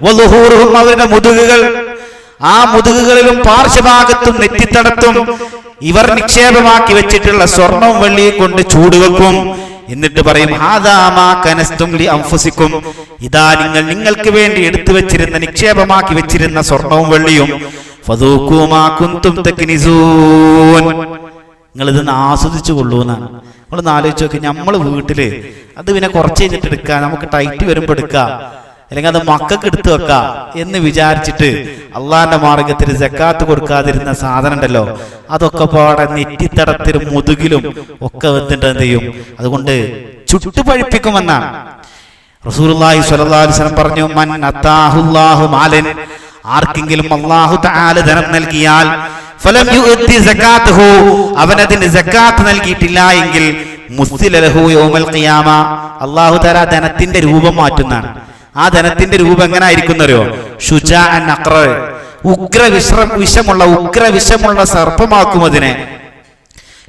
വളുഹൂറുഹും, അവരുടെ മുതുകുകൾ, ആ മുതുകുകളിലും പാർശ്വഭാഗത്തും നെറ്റിത്തടത്തും ഇവർ നിക്ഷേപമാക്കി വെച്ചിട്ടുള്ള സ്വർണവും വെള്ളിയും കൊണ്ട് ചൂടുവെക്കും. എന്നിട്ട് പറയും, ഹാദാ മാ കനസ്തും ലി അൻഫുസിക്കും, ഇതാ നിങ്ങൾക്ക് വേണ്ടി എടുത്തു വെച്ചിരുന്ന, നിക്ഷേപമാക്കി വെച്ചിരുന്ന സ്വർണവും വെള്ളിയും, ഫദൂഖൂ മാ കുൻതും തക്നിസൂൻ, നിങ്ങൾ ഇതൊന്ന് ആസ്വദിച്ചു കൊള്ളൂന്നാണ്. നമ്മളൊന്ന് ആലോചിച്ച് നോക്കി, നമ്മള് വീട്ടില് അത് പിന്നെ കുറച്ച് കഴിഞ്ഞിട്ട് എടുക്കാം, നമുക്ക് ടൈറ്റ് വരുമ്പോ എടുക്കാം, അല്ലെങ്കിൽ അത് മക്കൾക്ക് എടുത്തു വെക്കാം എന്ന് വിചാരിച്ചിട്ട് അള്ളാന്റെ മാർഗത്തിൽ സക്കാത്ത് കൊടുക്കാതിരുന്ന സാധനം ഉണ്ടല്ലോ, അതൊക്കെ പാടെ നെറ്റിത്തടത്തിലും മുതുകിലും ഒക്കെ വന്നിട്ട് എന്ത് ചെയ്യും? അതുകൊണ്ട് ചുട്ടുപഴിപ്പിക്കുമെന്നാണ് റസൂലുള്ളാഹി സ്വല്ലല്ലാഹു അലൈഹി വസല്ലം പറഞ്ഞു, മൻ അതാഹുല്ലാഹു മാലൻ, ആർക്കെങ്കിലും അല്ലാഹു തആല ധനം നൽകിയാൽ, ഫലം യുഅത്തി സകാത്തുഹു, അവനതിന് സക്കാത്ത് നൽകിയിട്ടില്ല എങ്കിൽ, മുസ്തില ലഹു യൗമൽ ഖിയാമ, അല്ലാഹു തആല ധനത്തിന്റെ രൂപം മാറ്റുന്നതാണ്. ആ ധനത്തിന്റെ രൂപം എങ്ങനെ ആയിരിക്കുന്നറിയോ? ഷുജാഅൻ അഖ്റ, വിഷമുള്ള സർപ്പമാക്കും അതിനെ.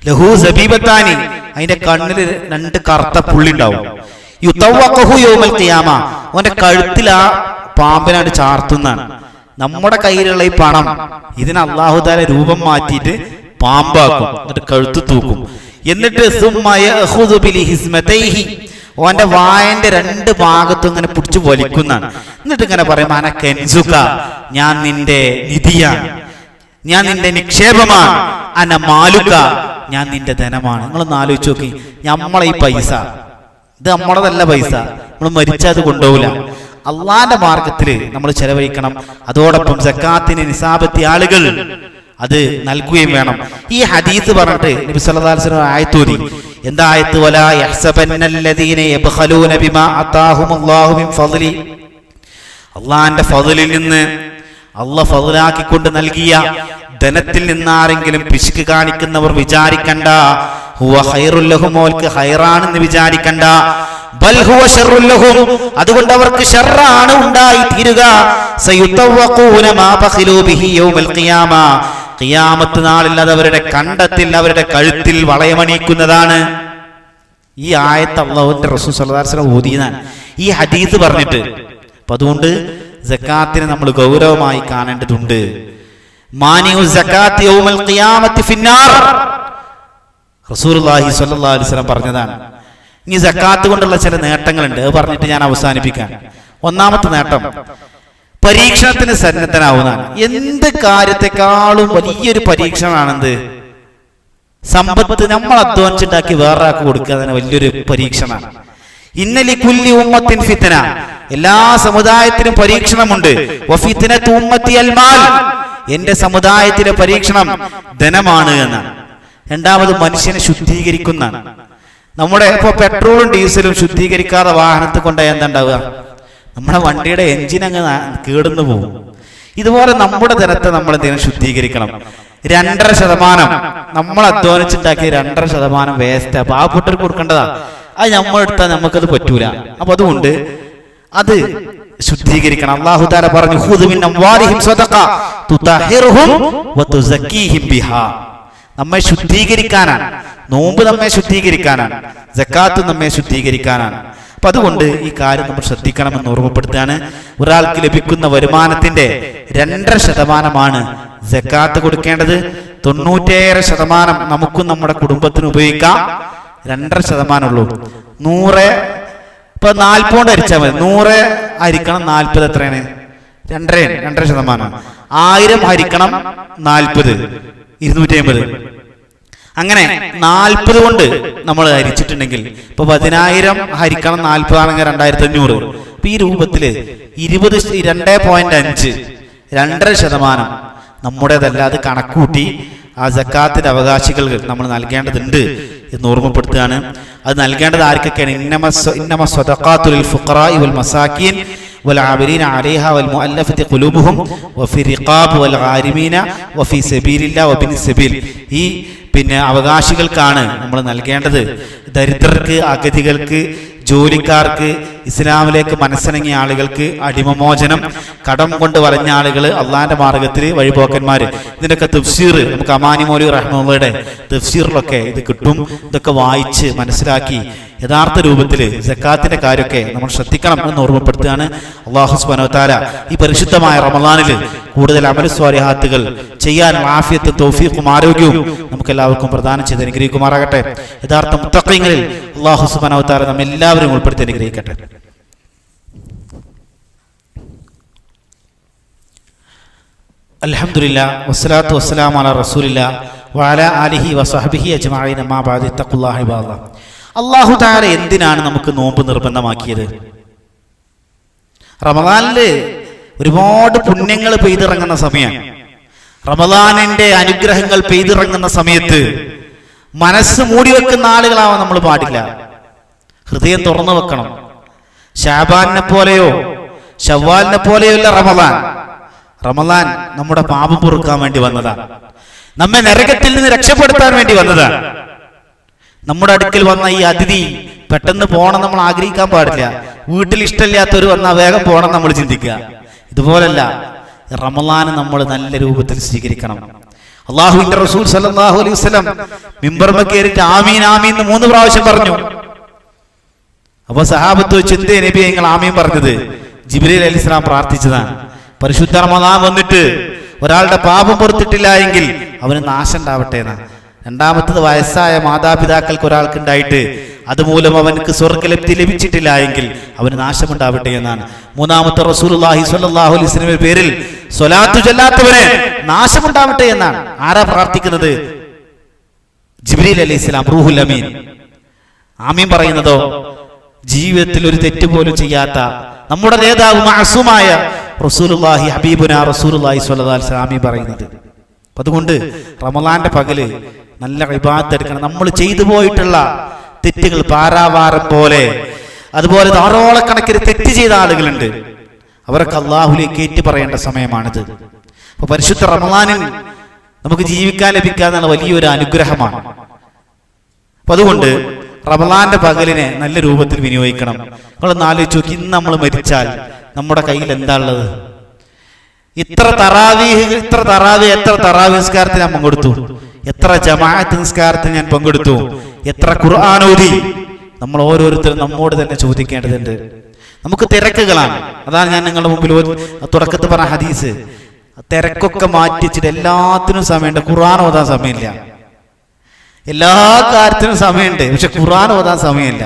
ലഹു സബീബത്താനി, അതിന്റെ കണ്ണിൽ 2 കറുത്ത പുള്ളി ഉണ്ടാവും. യുതവഖഹു യൗമൽ ഖിയാമ, ഓന്റെ കഴുത്തിൽ ആ പാമ്പിനാണ് ചാർത്തുന്നതാണ്. നമ്മുടെ കയ്യിലുള്ള ഈ പണം ഇതിന് അല്ലാഹു തആല രൂപം മാറ്റിയിട്ട് പാമ്പാക്കും, എന്നിട്ട് കഴുത്ത് തൂക്കും. എന്നിട്ട് സുമ്മ യഖുദു ബിലിഹിസ്മതൈഹി, ഓന്റെ വായന്റെ രണ്ട് ഭാഗത്തും ഇങ്ങനെ പിടിച്ചു വലിക്കുന്നതാണ്. എന്നിട്ട് ഇങ്ങനെ പറയും അന കൻസുക, ഞാൻ നിന്റെ നിധിയാണ്, ഞാൻ നിന്റെ നിക്ഷേപമാണ്, അന മാലുക, ഞാൻ നിന്റെ ധനമാണ്. നിങ്ങളൊന്ന് ആലോചിച്ച് നോക്കി, നമ്മളെ ഈ പൈസ ഇത് നമ്മളതല്ല, പൈസ നമ്മൾ മരിച്ചാൽ അത് കൊണ്ടുപോകില്ല. അള്ളാന്റെ മാർഗത്തിൽ നമ്മൾ ചെലവഴിക്കണം. അതോടൊപ്പം സക്കാത്തിന് നിസാബെത്തിയ ആളുകൾ അത് നൽകുകയും വേണം. ഈ ഹദീസ് പറഞ്ഞിട്ട് നബി സല്ലല്ലാഹു അലൈഹി വസല്ലം ആയത്ത് ഓതി. എന്താ ആയത്ത്? വലാ യഹ്സബന്നല്ലദീന യബ്ഖലൂന ബിമാ അതാഹുമുല്ലാഹു മിൻ ഫദ്ലി, അള്ളാന്റെ ഫദ്ലിൽ നിന്ന് അള്ളാഹ് ഫദ്ലാക്കിക്കൊണ്ട് നൽകിയ ധനത്തിൽ നിന്നാരെങ്കിലും പിശുക്ക് കാണിക്കുന്നവർ വിചാരിക്കണ്ട, ഹുവ ഖൈറുൽ ലഹും, ഓൽക്ക് ഖൈറാണെന്ന് വിചാരിക്കണ്ട, ബൽ ഹുവ ശർറുൽ ലഹും, അതുകൊണ്ട് അവർക്ക് ശർറാണ് ഉണ്ടായി തീരുക. സയുതവഖൂന മാ ബഖിലൂ ബിഹി യൗമൽ ഖിയാമ, ഖിയാമത്ത് നാളിൽ അത് അവരുടെ കണ്ടത്തിൽ, അവരുടെ കഴുത്തിൽ വളയമണിയിക്കുന്നതാണ്. ഈ ആയത്ത് അല്ലാഹുവിന്റെ റസൂൽ സല്ലല്ലാഹു അലൈഹി വസല്ലം ഓതിയതാണ് ഈ ഹദീസ് പറഞ്ഞിട്ട്. അപ്പൊ അതുകൊണ്ട് സക്കാത്തിനെ നമ്മൾ ഗൗരവമായി കാണേണ്ടതുണ്ട്. മാനിഉ സക്കാത്ത് യൗമൽ ഖിയാമത്തി ഫിന്നാർ, റസൂലുള്ളാഹി സ്വല്ലല്ലാഹു അലൈഹി വസല്ലം പറഞ്ഞതാണ്. ഇനി സക്കാത്ത് കൊണ്ടുള്ള ചില നേട്ടങ്ങളുണ്ട്, അത് പറഞ്ഞിട്ട് ഞാൻ അവസാനിപ്പിക്കാം. ഒന്നാമത്തെ നേട്ടം, പരീക്ഷണത്തിന് സന്നദ്ധനാവുന്നതാണ്. എന്ത് കാര്യത്തെക്കാളും വലിയൊരു പരീക്ഷണമാണെന്ത്? സമ്പത്ത് നമ്മൾ അധ്വാനിച്ചുണ്ടാക്കി വേറൊരാൾക്ക് കൊടുക്കുക തന്നെ വലിയൊരു പരീക്ഷണമാണ്. ഇന്നലി കുല്ലി ഉമ്മത്തിൻ ഫിത്ന, എല്ലാ സമുദായത്തിനും പരീക്ഷണമുണ്ട്. വഫിത്നതു ഉമ്മത്തി അൽ മാൽ, എന്റെ സമുദായത്തിലെ പരീക്ഷണം ധനമാണ് എന്നാണ്. രണ്ടാമത് മനുഷ്യനെ ശുദ്ധീകരിക്കുന്നതാണ്. നമ്മുടെ ഇപ്പൊ പെട്രോളും ഡീസലും ശുദ്ധീകരിക്കാതെ വാഹനത്തിൽ കൊണ്ടുപോയാൽ എന്താ ഉണ്ടാവുക? നമ്മുടെ വണ്ടിയുടെ എഞ്ചിൻ അങ്ങ് കേടുന്നു പോകും. ഇതുപോലെ നമ്മുടെ ധനത്തെ നമ്മൾ എന്തെങ്കിലും ശുദ്ധീകരിക്കണം. 2.5% നമ്മൾ അധ്വാനിച്ചുണ്ടാക്കിയ 2.5% വേസ്റ്റ് പാവപ്പെട്ടവർക്ക് കൊടുക്കേണ്ടതാ. അത് നമ്മളെടുത്താൽ നമുക്കത് പറ്റൂല. അപ്പൊ അതുകൊണ്ട് അത് ശുദ്ധീകരിക്കണം. അല്ലാഹു തആല പറഞ്ഞു, ഖുദ് മിൻ അംവാലിഹിം സദഖ തുതഹിറുഹും വതുസക്കീഹിം ബിഹാ, നമ്മെ ശുദ്ധീകരിക്കാനാണ്. നോമ്പ് നമ്മെ ശുദ്ധീകരിക്കാനാണ്, സക്കാത്ത് നമ്മെ ശുദ്ധീകരിക്കാനാണ്. അപ്പൊ അതുകൊണ്ട് ഈ കാര്യം നമ്മൾ ശ്രദ്ധിക്കണമെന്ന് ഓർമ്മപ്പെടുത്തുകയാണ്. ഒരാൾക്ക് ലഭിക്കുന്ന വരുമാനത്തിന്റെ 2.5% സക്കാത്ത് കൊടുക്കേണ്ടത്. 97% നമുക്കും നമ്മുടെ കുടുംബത്തിന് ഉപയോഗിക്കാം. 2.5% ഉള്ളൂ. 100 ഇപ്പൊ 40 കൊണ്ട് അരിച്ചാൽ മതി. 100 ഹരിക്കണം 40 എത്രയാണ്? 2.5%. 1000 ഹരിക്കണം 40, 250. അങ്ങനെ 40 കൊണ്ട് നമ്മൾ ഹരിച്ചിട്ടുണ്ടെങ്കിൽ ഇപ്പൊ 10,000 ഹരിക്കണം 40 ആണെങ്കിൽ 2,500. അപ്പൊ ഈ രൂപത്തില് 2.5 2.5% നമ്മുടേതല്ല, അത് കണക്കൂട്ടി ആ സക്കാത്തിന്റെ അവകാശികൾ നമ്മൾ നൽകേണ്ടതുണ്ട് എന്ന് ഓർമ്മപ്പെടുത്തുകയാണ്. അത് നൽകേണ്ടത് ആർക്കൊക്കെയാണ്? ഇന്നമ സ്വദഖാത്തു ലിൽ ഫുഖറാഇ വൽ മസാകീൻ വൽ ആബിരീന അലൈഹാ വൽ മുഅല്ലഫത്തി ഖുലൂബുഹും വഫി റിഖാബ് വൽ ഗാരിമീന വഫി സബീലില്ലാഹി വബിനി സബീൽ. ഈ അവകാശികൾക്കാണ് നമ്മൾ നൽകേണ്ടത്. ദരിദ്രർക്ക്, അഗതികൾക്ക്, ജോലിക്കാർക്ക്, ഇസ്ലാമിലേക്ക് മനസ്സിണങ്ങിയ ആളുകൾക്ക്, അടിമമോചനം, കടം കൊണ്ട് വരഞ്ഞ ആളുകൾ, അള്ളാന്റെ മാർഗത്തിൽ വഴിപോക്കന്മാര്. ഇതിൻ്റെയൊക്കെ തഫ്സീർ നമുക്ക് അമാനി മൗലവി റഹ്മത്തുള്ളാഹിയുടെ തഫ്സീറിലൊക്കെ ഇത് കിട്ടും. ഇതൊക്കെ വായിച്ച് മനസ്സിലാക്കി യഥാർത്ഥ രൂപത്തിൽ സക്കാത്തിന്റെ കാര്യമൊക്കെ നമ്മൾ ശ്രദ്ധിക്കണം എന്ന് ഓർമ്മപ്പെടുത്തുകയാണ്. അല്ലാഹു സുബ്ഹാനഹു വ തആല ഈ പരിശുദ്ധമായ റമളാനിൽ കൂടുതൽ അമൽ സ്വാലിഹാത്തുകൾ ചെയ്യാൻ ആഫിയത്തും തൗഫീഖും ആരോഗ്യവും നമുക്ക് എല്ലാവർക്കും പ്രദാനം ചെയ്ത് അനുഗ്രഹിക്കുമാറാകട്ടെ. യഥാർത്ഥ മുത്തഖീങ്ങളിൽ അല്ലാഹു സുബ്ഹാനഹു വ തആല നമ്മെല്ലാവരും ഉൾപ്പെടുത്തി അനുഗ്രഹിക്കട്ടെ. അൽഹംദുലില്ലാ വസ്സലാത്തു വസ്സലാമു അലാ റസൂലില്ലാ വഅലാ ആലിഹി വസഹ്ബിഹി അജ്മഈൻ. അമ്മാ ബഅദ്. തഖ്വല്ലാഹി ഇബാദല്ലാഹ്. അല്ലാഹു തആല എന്തിനാണ് നമുക്ക് നോമ്പ് നിർബന്ധമാക്കിയത്? റമളാനില് ഒരുപാട് പുണ്യങ്ങൾ പെയ്തിറങ്ങുന്ന സമയം, റമളാനിന്റെ അനുഗ്രഹങ്ങൾ പെയ്തിറങ്ങുന്ന സമയത്ത് മനസ്സ് മൂടി വെക്കുന്ന ആളുകളാവാൻ നമ്മൾ പാടില്ല. ഹൃദയം തുറന്നു വെക്കണം. ശഅബാനിനെ പോലെയോ ശവ്വാലിനെ പോലെയോ അല്ല റമളാൻ. റമളാൻ നമ്മുടെ പാപം പൊറുക്കാൻ വേണ്ടി വന്നതാണ്. നമ്മെ നരകത്തിൽ നിന്ന് രക്ഷപ്പെടുത്താൻ വേണ്ടി വന്നതാണ്. നമ്മുടെ അടുക്കൽ വന്ന ഈ അതിഥി പെട്ടെന്ന് പോകണം നമ്മൾ ആഗ്രഹിക്കാൻ പാടില്ല. വീട്ടിൽ ഇഷ്ടമില്ലാത്തവർ വന്നാൽ വേഗം പോകണം നമ്മൾ ചിന്തിക്കുക. ഇതുപോലല്ല, റമളാൻ നമ്മൾ നല്ല രൂപത്തിൽ സ്വീകരിക്കണം. അല്ലാഹുവിന്റെ റസൂൽ സല്ലല്ലാഹു അലൈഹി വസല്ലം മിമ്പർമ കയറിയിട്ട് ആമീൻ ആമീൻ എന്ന് 3 പ്രാവശ്യം പറഞ്ഞു. അപ്പൊ സഹാബത്ത് വെച്ച് എന്തേ നബിയെ നിങ്ങൾ ആമീൻ പറഞ്ഞത്? ജിബ്രീൽ അലൈഹിസ്സലാം പ്രാർത്ഥിച്ചതാണ്. പരിശുദ്ധ റമദാൻ വന്നിട്ട് ഒരാളുടെ പാപം പൊറുത്തിട്ടില്ല എങ്കിൽ അവന് നാശം ഉണ്ടാവട്ടെ എന്നാണ്. രണ്ടാമത്തത് വയസ്സായ മാതാപിതാക്കൾക്ക് ഒരാൾക്ക് ഉണ്ടായിട്ട് അതുമൂലം അവനക്ക് സ്വർഗ്ഗലബ്ധി ലഭിച്ചിട്ടില്ല എങ്കിൽ അവന് നാശമുണ്ടാവട്ടെ എന്നാണ്. മൂന്നാമത്തെ റസൂലുള്ളാഹി സ്വല്ലല്ലാഹു അലൈഹി വസല്ലമയുടെ പേരിൽ സ്വലാത്തു ചൊല്ലാത്തവന് നാശമുണ്ടാവട്ടെ എന്നാണ്. ആരാ പ്രാർത്ഥിക്കുന്നത്? ജിബ്രീൽ അലൈഹിസ്സലാം, റൂഹുൽ അമീൻ. ആമീൻ പറയുന്നതോ ജീവിതത്തിൽ ഒരു തെറ്റ് പോലും ചെയ്യാത്ത നമ്മുടെ നേതാവ് മഅസൂമായ റസൂലുള്ളാഹി ഹബീബുനാ റസൂലുള്ളാഹി സ്വല്ലല്ലാഹു അലൈഹി വസല്ലം ആമീൻ പറയുന്നത്. അതുകൊണ്ട് റമളാന്റെ പകല് നല്ല ഇബാദത്ത് എടുക്കണം. നമ്മൾ ചെയ്തു പോയിട്ടുള്ള തെറ്റുകൾ പാരാവാരം പോലെ, അതുപോലെ ധാരാളക്കണക്കിന് തെറ്റ് ചെയ്ത ആളുകളുണ്ട്. അവർക്ക് അള്ളാഹുലേക്ക് ഏറ്റു പറയേണ്ട സമയമാണിത്. അപ്പൊ പരിശുദ്ധ റമളാനിൽ നമുക്ക് ജീവിക്കാൻ ലഭിക്കുക എന്നുള്ള വലിയൊരു അനുഗ്രഹമാണ്. അപ്പൊ അതുകൊണ്ട് റമളാന്റെ പകലിനെ നല്ല രൂപത്തിൽ വിനിയോഗിക്കണം. നിങ്ങളൊന്ന് ആലോചിച്ച് നോക്കി, ഇന്ന് നമ്മൾ മരിച്ചാൽ നമ്മുടെ കയ്യിൽ എന്താ ഉള്ളത്? എത്ര തറാവീഹ് നിസ്കാരത്തിൽ ഞാൻ പങ്കെടുത്തു, എത്ര ജമാഅത്ത് നിസ്കാരത്തിൽ ഞാൻ പങ്കെടുത്തു, എത്ര ഖുർആൻ ഓതി? നമ്മൾ ഓരോരുത്തരും നമ്മോട് തന്നെ ചോദിക്കേണ്ടതുണ്ട്. നമുക്ക് തിരക്കുകളാണ്. അതാണ് ഞാൻ നിങ്ങളുടെ മുമ്പിൽ തുടക്കത്തിൽ പറഞ്ഞ ഹദീസ്. തിരക്കൊക്കെ മാറ്റി വെച്ചിട്ട് എല്ലാത്തിനും സമയമുണ്ട്, ഖുർആൻ ഓതാൻ സമയമില്ല. എല്ലാ കാര്യത്തിനും സമയമുണ്ട്, പക്ഷെ ഖുർആൻ ഓതാൻ സമയമില്ല.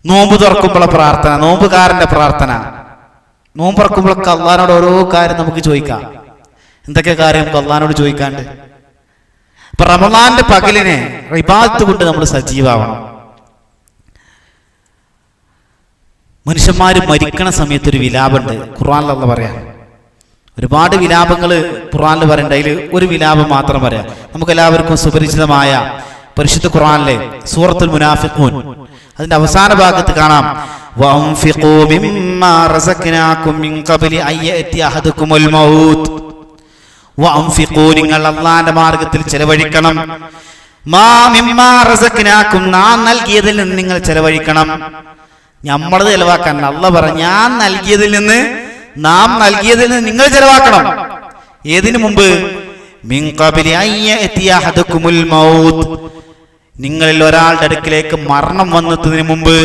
നോമ്പ് തുറക്കുമ്പോഴുള്ള പ്രാർത്ഥന, നോമ്പുകാരന്റെ പ്രാർത്ഥന, നോമ്പ് തുറക്കുമ്പോഴൊക്കെ അള്ളാഹിനോട് ഓരോ കാര്യം നമുക്ക് ചോദിക്കാം. എന്തൊക്കെ കാര്യം നമുക്ക് അള്ളാഹിനോട് ചോദിക്കാണ്ട്? അപ്പൊ റമളാന്റെ പകലിനെ ഇബാദത്ത് കൊണ്ട് നമ്മൾ സജീവാവണം. മനുഷ്യന്മാര് മരിക്കണ സമയത്ത് ഒരു വിലാപമുണ്ട്, ഖുർആനിലുള്ള പറയാം. ഒരുപാട് വിലാപങ്ങൾ ഖുർആനിൽ പറയണ്ട. അതിൽ ഒരു വിലാപം മാത്രം പറയാം. നമുക്ക് എല്ലാവർക്കും സുപരിചിതമായ പരിശുദ്ധ ഖുർആനിലെ സൂറത്തുൽ മുനാഫിഖൂൻ, അതിന്റെ അവസാന ഭാഗത്ത് കാണാം, വഅൻഫിഖൂ മിമ്മാ റസഖ്നാകും മിൻ ഖബ്ലി അയ്യഅതി അഹദുകുമുൽ മൗത്ത്. വഅൻഫിഖൂ, നിങ്ങൾ അല്ലാഹുവിന്റെ മാർഗ്ഗത്തിൽ ചെലവഴിക്കണം. മാ മിമ്മാ റസഖ്നാകും, നാം നൽകിയതിൽ നിന്ന് നിങ്ങൾ ചെലവഴിക്കണം. നമ്മളത് ചെലവാക്കാൻ അല്ലാഹു പറഞ്ഞു, ഞാൻ നൽകിയതിൽ നിന്ന്, നാം നൽകിയതിൽ നിന്ന് നിങ്ങൾ ചെലവാക്കണം. ഏതിനു മുമ്പ്? മിൻ ഖബ്ലി അയ്യഅതി അഹദുകുമുൽ മൗത്ത്, നിങ്ങളിൽ ഒരാളുടെ അടുക്കിലേക്ക് മരണം വന്നെത്തുന്നതിന് മുമ്പ്,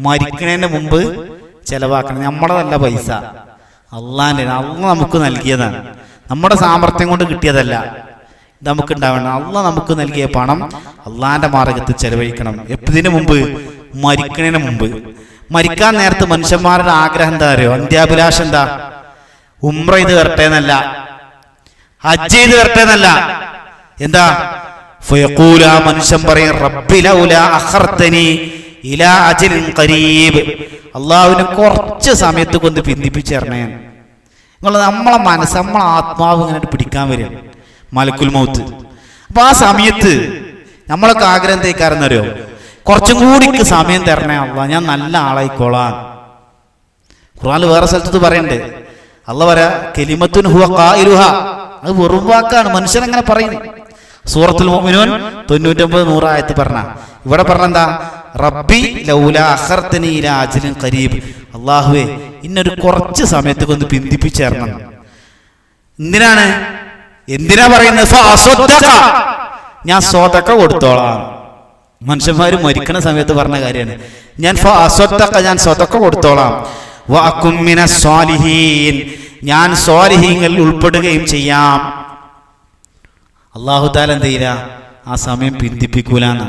മരിക്കുന്നതിന് മുമ്പ് ചെലവാക്കണം. നമ്മളതല്ല പൈസ, അള്ളാന്റെ. അള്ളാഹ് നമുക്ക് നൽകിയതാണ്, നമ്മുടെ സാമർത്ഥ്യം കൊണ്ട് കിട്ടിയതല്ല. നമുക്ക് ഉണ്ടാവണം. അള്ളാഹ് നമുക്ക് നൽകിയ പണം അള്ളാന്റെ മാർഗത്തിൽ ചെലവഴിക്കണം. എപ്പതിനു മുമ്പ്? മരിക്കുന്നതിന് മുമ്പ്. മരിക്കാൻ നേരത്ത് മനുഷ്യന്മാരുടെ ആഗ്രഹം എന്താ അറിയോ? അന്ത്യാഭിലാഷം എന്താ? ഉംറ ചെയ്ത് വരട്ടെ എന്നല്ല, ഹജ്ജ് ചെയ്ത് വരട്ടെ എന്നല്ല. എന്താ? ഫയഖൂല, മനുഷ്യൻ പറയും, റബ്ബി ലൗലാ അഖർതനി ഇലാ അജലിൻ ഖരീബ്, അള്ളാഹുവിനെ കുറച്ച് സമയത്ത് കൊണ്ട് പിന്തിപ്പിച്ചേരണേ. നിങ്ങൾ നമ്മളെ മനസ്സ്, നമ്മളെ ആത്മാവ് ഇങ്ങനെ പിടിക്കാൻ വരും മലക്കുൽ മൗത്ത്. അപ്പൊ ആ സമയത്ത് നമ്മളൊക്കെ ആഗ്രഹം തേക്കാരെന്നറിയോ? കുറച്ചും കൂടിക്ക് സമയം തരണേ അള്ളാഹ്, ഞാൻ നല്ല ആളായിക്കോളാം. ഖുർആനിൽ വേറെ സ്ഥലത്ത് പറയണ്ടേ, അള്ളാഹ് പറയാ, കലിമത്തുൻ ഹുവ ഖായിലുഹ, അത് വെറും വാക്കാണ്, മനുഷ്യൻ അങ്ങനെ പറയും. സൂറത്തുൽ മുഅ്മിനൂൻ 99-100 ആയത്ത് പറഞ്ഞ. ഇവിടെ പറഞ്ഞെന്താ? റബ്ബി ലൗലാ അഖർതനി ഇലാ അജലിൻ ഖരീബ്, അല്ലാഹുവേ ഇന്നൊരു കുറച്ച് സമയത്തേക്ക് ഒന്ന് പിന്തിപ്പിച്ചേരണം. എന്തിനാണ്? എന്തിനാ പറയുന്നത്? ഫഅസ്വദ്ദഖ, ഞാൻ സ്വതക്ക കൊടുത്തോളാം. മനുഷ്യന്മാര് മരിക്കണ സമയത്ത് പറഞ്ഞ കാര്യമാണ്. ഞാൻ ഫഅസ്വദ്ദഖ, ഞാൻ സ്വതക്ക കൊടുത്തോളാം. വഅകും മിനസ് സ്വാലിഹീൻ, ഞാൻ സ്വാലിഹീങ്ങളിൽ ഉൾപ്പെടുകയും ചെയ്യാം. അല്ലാഹു തആല എന്ത് ചെയ്യില്ല? ആ സമയം പിന്തിപ്പിക്കൂലാണ്.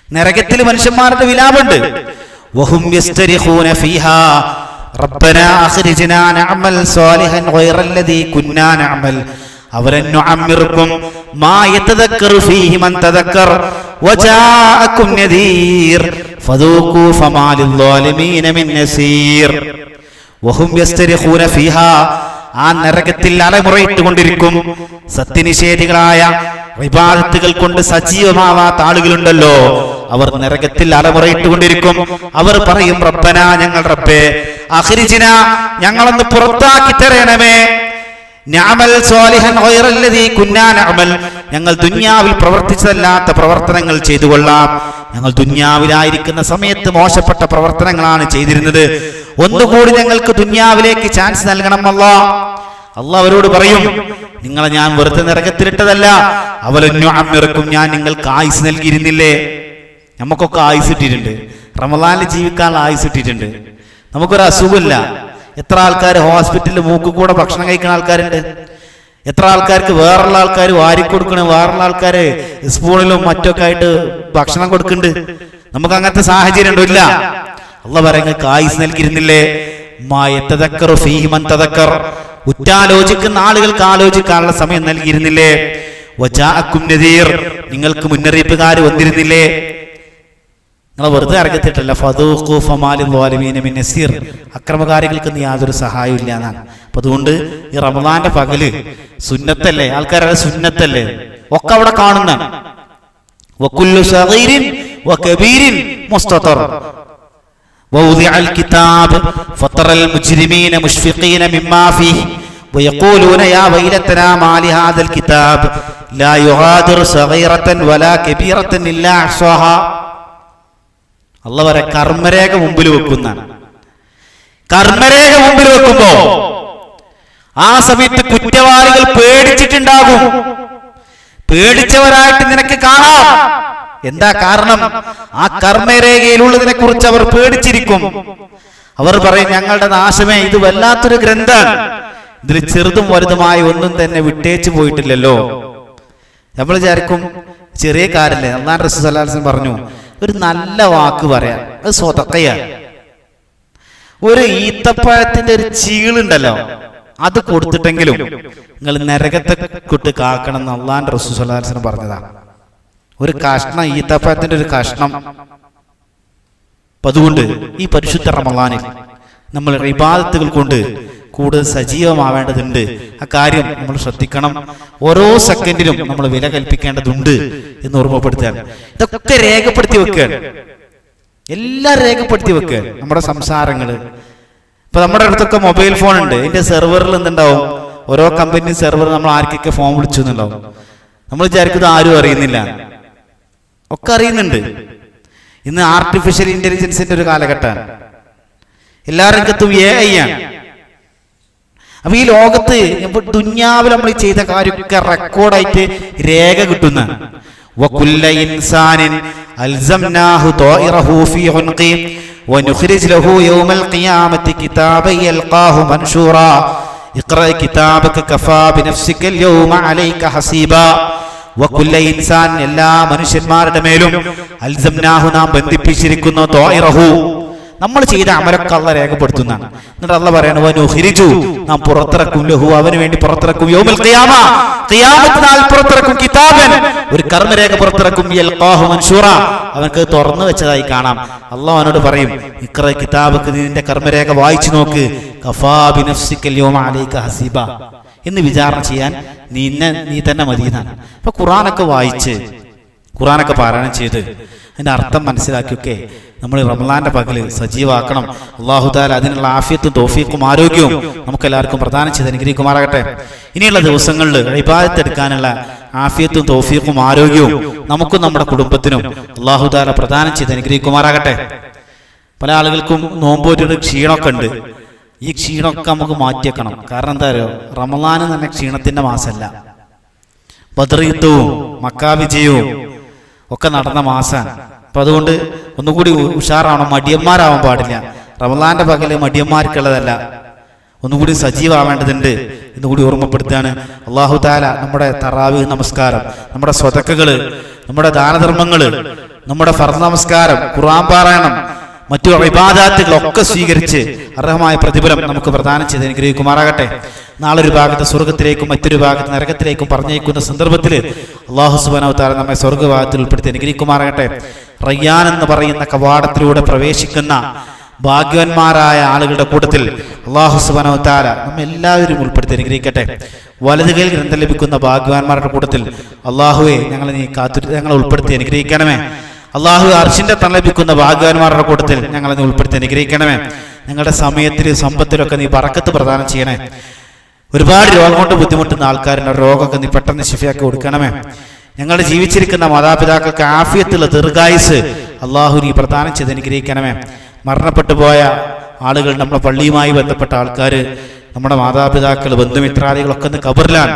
നരകത്തിൽ മനുഷ്യന്മാരുടെ വിലാപമുണ്ട്. വഹും യസ്തരിഖൂന ഫീഹാ റബ്ബനാ അഖ്രിജ്നാ നഅമൽ സ്വാലിഹൻ ഗൈറല്ലദീ കുന്നാ നഅമൽ അവലൻ നുഅമ്മിറുകും മാ യതദക്കറു ഫീഹി മൻ തദക്കർ വജാഅകും നദീർ ഫദൂഖൂ ഫമാ ലിദ്ദാലിമീന മിൻ നസീർ. വഹും യസ്തരിഖൂന ഫീഹാ, ആ നരകത്തിൽ അലമുറയിട്ട് കൊണ്ടിരിക്കും. സത്യനിഷേധികളായ ഇബാദത്തുകൾ കൊണ്ട് സജീവമാവാത്ത ആളുകളുണ്ടല്ലോ, അവർ നരകത്തിൽ അലമുറയിട്ട് കൊണ്ടിരിക്കും. അവർ പറയും, റബ്ബനാ, ഞങ്ങൾ റബ്ബേ, അഖ്രിജ്നാ, ഞങ്ങളൊന്ന് പുറത്താക്കി തരണമേ, നഅമൽ സ്വാലിഹൻ ഗൈറല്ലദീ കുന്നാ നഅമൽ, ഞങ്ങൾ ദുനിയാവിൽ പ്രവർത്തിച്ചതല്ലാത്ത പ്രവർത്തനങ്ങൾ ചെയ്തു കൊള്ളാം. ഞങ്ങൾ ദുനിയാവിലായിരിക്കുന്ന സമയത്ത് മോശപ്പെട്ട പ്രവർത്തനങ്ങളാണ് ചെയ്തിരുന്നത്, ഒന്നുകൂടി ഞങ്ങൾക്ക് ദുനിയാവിലേക്ക് ചാൻസ് നൽകണം അല്ലാഹ്. അല്ലാഹ് അവരോട് പറയും, നിങ്ങളെ ഞാൻ വെറുതെ നരകത്തിലിട്ടതല്ല, അവലൻ നുഅമ്മിറുകും, ഞാൻ നിങ്ങൾക്ക് ആയുസ് നൽകിയിരുന്നില്ലേ. നമുക്കൊക്കെ ആയുസ് ഇട്ടിട്ടുണ്ട്, റമദാനിൽ ജീവിക്കാനുള്ള ആയുസ് ഇട്ടിട്ടുണ്ട്. നമുക്കൊരു അസുഖമില്ല. എത്ര ആൾക്കാർ ഹോസ്പിറ്റലിൽ മൂക്ക് കൂടെ ഭക്ഷണം കഴിക്കുന്ന ആൾക്കാരുണ്ട്. എത്ര ആൾക്കാർക്ക് വേറുള്ള ആൾക്കാർ വാരിക്കൊടുക്കണം, വേറുള്ള ആൾക്കാർ സ്പൂണിലും മറ്റൊക്കെ ആയിട്ട് ഭക്ഷണം കൊടുക്കുന്നുണ്ട്. നമുക്ക് അങ്ങനത്തെ സാഹചര്യം ഉണ്ടോ? ഇല്ല. അള്ളാഹ് പറയുന്നത് ആയുസ് നൽകിയിരുന്നില്ലേ? ഉറ്റാലോചിക്കുന്ന ആളുകൾക്ക് ആലോചിക്കാനുള്ള സമയം നൽകിയിരുന്നില്ലേ? വജാഅക്കും നദീർ, നിങ്ങൾക്ക് മുന്നറിയിപ്പുകാർ വന്നിരുന്നില്ലേ? നിങ്ങൾ വെറുതെ ഇറങ്ങത്തിട്ടല്ല. ഫദൂഖു ഫമാലിൽ ളാലിമീന മിൻ നസീർ, അക്രമകാരികൾക്ക് യാതൊരു സഹായം ഇല്ല എന്നാണ്. അപ്പൊ അതുകൊണ്ട് ഈ റമദാന്റെ പകല് സുന്നത്തല്ലേ, ആൾക്കാരുടെ സുന്നത്തല്ലേ, ഒക്കെ അവിടെ കാണുന്നതാണ്. വകുല്ലു സഗീരിൻ വകബീരിൻ മുസ്തതർ വൗദിഅ الكتاب فطر المجرمين مشفقين مما فيه ويقولون يا ويلتنا ما لهذا الكتاب لا يغادر صغيرة ولا كبيرة إلا أحصاها. അള്ളാഹ് വരെ കർമ്മരേഖ മുമ്പിൽ വെക്കുന്നതാണ്. കർമ്മരേഖ മുമ്പിൽ വെക്കുമ്പോ ആ സമയത്ത് കുറ്റവാളികൾ പേടിച്ചിട്ടുണ്ടാകും. പേടിച്ചവരായിട്ട് നിനക്ക് കാണാം. എന്താ കാരണം? ആ കർമ്മരേഖയിലുള്ളതിനെ കുറിച്ച് അവർ പേടിച്ചിരിക്കും. അവർ പറയും, ഞങ്ങളുടെ നാശമേ, ഇത് വല്ലാത്തൊരു ഗ്രന്ഥാണ്, ഇതിൽ ചെറുതും വലുതുമായി ഒന്നും തന്നെ വിട്ടേച്ചു പോയിട്ടില്ലല്ലോ. നമ്മൾ വിചാരിക്കും ചെറിയ കാര്യല്ലേ. അല്ലാഹു റസൂൽ സല്ലല്ലാഹു അലൈഹി വസല്ലം പറഞ്ഞു, ഒരു നല്ല വാക്ക് പറയാം, അത് സ്വതക്കയാണ്. ഒരു ഈത്തപ്പഴത്തിന്റെ ഒരു ചീളുണ്ടല്ലോ, അത് കൊടുത്തിട്ടെങ്കിലും നിങ്ങൾ നരകത്തെ കൊട്ട് കാക്കണം എന്ന് അല്ലാഹു റസൂൽ സല്ലല്ലാഹു അലൈഹി വസല്ലം പറഞ്ഞതാണ്. ഒരു കഷ്ണം, ഈത്തപ്പഴത്തിന്റെ ഒരു കഷ്ണം. അതുകൊണ്ട് ഈ പരിശുദ്ധ റമളാനിൽ നമ്മൾ ഇബാദത്തുകൾ കൊണ്ട് കൂടുതൽ സജീവമാവേണ്ടതുണ്ട്. ആ കാര്യം നമ്മൾ ശ്രദ്ധിക്കണം. ഓരോ സെക്കൻഡിലും നമ്മൾ വില കൽപ്പിക്കേണ്ടതുണ്ട് എന്ന് ഓർമ്മപ്പെടുത്താൻ ഇതൊക്കെ രേഖപ്പെടുത്തി വെക്കുക. എല്ലാം രേഖപ്പെടുത്തി വെക്കുക. നമ്മുടെ സംസാരങ്ങൾ. ഇപ്പൊ നമ്മുടെ അടുത്തൊക്കെ മൊബൈൽ ഫോൺ ഉണ്ട്. ഇതിന്റെ സെർവറിൽ എന്തുണ്ടാവും? ഓരോ കമ്പനി സെർവർ നമ്മൾ ആർക്കൊക്കെ ഫോൺ വിളിച്ചു എന്നുണ്ടാവും. നമ്മൾ വിചാരിക്കുന്നത് ആരും അറിയുന്നില്ല, ഒക്കെ അറിയുന്നുണ്ട്. ഇന്ന് ആർട്ടിഫിഷ്യൽ ഇന്റലിജൻസിന്റെ ഒരു കാലഘട്ടമാണ്. എല്ലാ രംഗത്തും AI ആണ്. അപ്പൊ ഈ ലോകത്ത് ദുന്യാവിൽ നമ്മൾ ചെയ്ത കാര്യമൊക്കെ റെക്കോർഡായിട്ട് രേഖ കിട്ടുന്ന വകുല്ല ഇൻസാനിൻ അൽസംനാഹു ത്വാഇറഹു ഫീ ഉൻഖി വനുഖ്രിജ് ലഹു യൗമൽ ഖിയാമത്തി കിതാബൻ യൽഖാഹു മൻശൂറാ ഇഖ്റ കിതാബക കഫാ ബിനഫ്സിക യൗമ അലൈക ഹസീബാ. വകുല്ല ഇൻസാൻ, എല്ലാ മനുഷ്യന്മാരുടെ മേലും അൽസംനാഹു, നാം ബന്ധിപ്പിച്ചിരിക്കുന്നു, ത്വാഇറഹു, നമ്മൾ ചെയ്ത അമലൊക്കെ അള്ളാഹ് രേഖപ്പെടുത്തുന്നതാണ്. എന്നിട്ട് അള്ളാഹ് പറയണു, വനുഖ്രിജു, നാം പുറത്തിറക്കും, ലഹു, അവന് വേണ്ടി പുറത്തിറക്കും, യൗമൽ ഖിയാമ, ഖിയാമത്ത് നാൾ പുറത്തിറക്കും, കിതാബൻ, ഒരു കർമ്മരേഖ പുറത്തിറക്കും, യൽഖാഹു മൻശൂറാ, അവനക്ക് തുറന്നു വെച്ചതായി കാണാം. അള്ളാഹ് അവനോട് പറയും, ഇഖ്റ കിതാബക്ക്, നിന്റെ കർമ്മരേഖ വായിച്ചു നോക്ക്, കഫാ ബിനഫ്സിക യൗമ അലൈക ഹസീബ, എന്ന് വിചാരണ ചെയ്യാൻ നീ തന്നെ മതിയെന്നാണ്. അപ്പൊ ഖുർആനൊക്കെ വായിച്ച്, ഖുർആനൊക്കെ പാരായണം ചെയ്ത് അതിന്റെ അർത്ഥം മനസ്സിലാക്കിയൊക്കെ നമ്മൾ റമളാന്റെ പകല് സജീവാക്കണം. അല്ലാഹു തആല അതിനുള്ള ആഫിയത്തും തൗഫീഖും ആരോഗ്യവും നമുക്ക് എല്ലാവർക്കും പ്രദാനം ചെയ്ത് അനുഗ്രഹിക്കുമാറാകട്ടെ. ഇനിയുള്ള ദിവസങ്ങളിൽ ഇബാദത്ത് എടുക്കാനുള്ള ആഫിയത്തും തൗഫീഖും ആരോഗ്യവും നമുക്കും നമ്മുടെ കുടുംബത്തിനും അല്ലാഹു തആല പ്രദാനം ചെയ്ത് അനുഗ്രഹിക്കുമാറാകട്ടെ. പല ആളുകൾക്കും നോമ്പോറ്റൊരു ക്ഷീണമൊക്കെ ഉണ്ട്. ഈ ക്ഷീണമൊക്കെ നമുക്ക് മാറ്റിയേക്കണം. കാരണം എന്താ പറയുക, റമളാൻ തന്നെ ക്ഷീണത്തിന്റെ മാസമല്ല. ബദർ യുദ്ധവും മക്കാ വിജയവും ഒക്കെ നടന്ന മാസമാണ്. അപ്പൊ അതുകൊണ്ട് ഒന്നുകൂടി ഉഷാറാവണം. മടിയന്മാരാവാൻ പാടില്ല. റമളാന്റെ പകല് മടിയന്മാർക്കുള്ളതല്ല, ഒന്നുകൂടി സജീവാവേണ്ടതുണ്ട് എന്നുകൂടി ഓർമ്മപ്പെടുത്തുകയാണ്. അല്ലാഹു തആല നമ്മുടെ തറാവീഹ് നമസ്കാരം, നമ്മുടെ സ്വതക്കകള്, നമ്മുടെ ദാനധർമ്മങ്ങള്, നമ്മുടെ ഫർദ് നമസ്കാരം, ഖുർആൻ പാരായണം, മറ്റു ഇബാദത്തുകളൊക്കെ സ്വീകരിച്ച് അർഹമായ പ്രതിഫലം നമുക്ക് പ്രദാനം ചെയ്ത് അനുഗ്രഹിക്കുമാറാകട്ടെ. നാളെ ഒരു ഭാഗത്ത് സ്വർഗത്തിലേക്കും മറ്റൊരു ഭാഗത്ത് നരകത്തിലേക്കും പറഞ്ഞേക്കുന്ന സന്ദർഭത്തിൽ അല്ലാഹു സുബ്ഹാനഹു വ തആല നമ്മെ സ്വർഗ്ഗഭാഗത്തിൽ ഉൾപ്പെടുത്തി അനുഗ്രഹിക്കുമാറാകട്ടെ. റയ്യാൻ എന്ന് പറയുന്ന കവാടത്തിലൂടെ പ്രവേശിക്കുന്ന ഭാഗ്യവാന്മാരായ ആളുകളുടെ കൂട്ടത്തിൽ അല്ലാഹു സുബ്ഹാനഹു വ തആല നമ്മെ എല്ലാവരും ഉൾപ്പെടുത്തി അനുഗ്രഹിക്കട്ടെ. വലതുകൈയിൽ ഗ്രന്ഥം ലഭിക്കുന്ന ഭാഗ്യവാന്മാരുടെ കൂട്ടത്തിൽ അല്ലാഹുവേ, ഞങ്ങളെ ഉൾപ്പെടുത്തി അനുഗ്രഹിക്കണമേ. അള്ളാഹു അർശിന്റെ തണൽ ലഭിക്കുന്ന ഭാഗ്യവാന്മാരുടെ കൂട്ടത്തിൽ ഞങ്ങളെ നീ ഉൾപ്പെടുത്തി അനുഗ്രഹിക്കണമേ. ഞങ്ങളുടെ സമയത്തിലും സമ്പത്തിലൊക്കെ നീ ബറക്കത്ത് പ്രദാനം ചെയ്യണേ. ഒരുപാട് രോഗം കൊണ്ട് ബുദ്ധിമുട്ടുന്ന ആൾക്കാരുടെ രോഗമൊക്കെ നീ പെട്ടെന്ന് ശിഫയാക്കി കൊടുക്കണമേ. ഞങ്ങളുടെ ജീവിച്ചിരിക്കുന്ന മാതാപിതാക്കൾക്ക് ആഫിയത്തുള്ള ദീർഘായുസ് അള്ളാഹു നീ പ്രദാനം ചെയ്ത് അനുഗ്രഹിക്കണമേ. മരണപ്പെട്ടു പോയ ആളുകൾ, നമ്മുടെ പള്ളിയുമായി ബന്ധപ്പെട്ട ആൾക്കാർ, നമ്മുടെ മാതാപിതാക്കൾ, ബന്ധുമിത്രാദികളൊക്കെ ഒന്ന് ഖബറിലാണ്.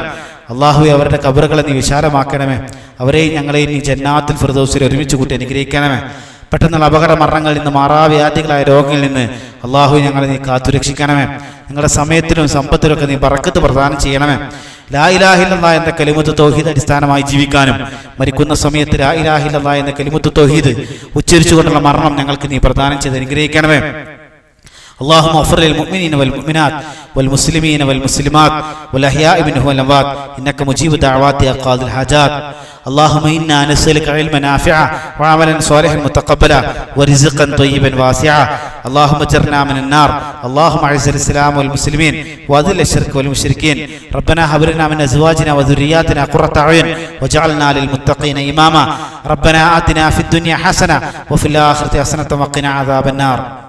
അള്ളാഹുവെ അവരുടെ ഖബറുകളെ നീ വിശാലമാക്കണമേ. അവരെയും ഞങ്ങളെയും നീ ജന്നാത്തുൽ ഫിർദൗസിൽ ഒരുമിച്ച് കൂട്ടി അനുഗ്രഹിക്കണമേ. പെട്ടെന്നുള്ള അപകട മരണങ്ങളിൽ നിന്ന്, മാറാവ്യാധികളായ രോഗങ്ങളിൽ നിന്ന് അള്ളാഹു ഞങ്ങളെ നീ കാത്തുരക്ഷിക്കണമേ. ഞങ്ങളുടെ സമയത്തിലും സമ്പത്തിലൊക്കെ നീ ബറക്കത്ത് പ്രദാനം ചെയ്യണമേ. ലാ ഇലാഹ ഇല്ലല്ലാഹ് എന്ന കലിമത്ത് തൗഹീദ് അടിസ്ഥാനമായി ജീവിക്കാനും മരിക്കുന്ന സമയത്ത് ലാ ഇലാഹ ഇല്ലല്ലാഹ് എന്ന കലിമത്ത് തൗഹീദ് ഉച്ചരിച്ചുകൊണ്ടുള്ള മരണം ഞങ്ങൾക്ക് നീ പ്രദാനം ചെയ്ത് അനുഗ്രഹിക്കണമേ. اللهم اغفر للمؤمنين والمؤمنات والمسلمين والمسلمات والأحياء منهم والأموات إنك مجيب دعوات يا قاضي الحاجات. اللهم إنا نسألك علما نافعا وعملا صالحا متقبلا ورزقا طيبا واسعا. اللهم اجرنا من النار. اللهم اعز الإسلام والمسلمين وأذل الشرك والمشركين. ربنا هب لنا من أزواجنا وذرياتنا قرة أعين واجعلنا للمتقين إماما. ربنا آتنا في الدنيا حسنة وفي الآخرة حسنة وقنا عذاب النار.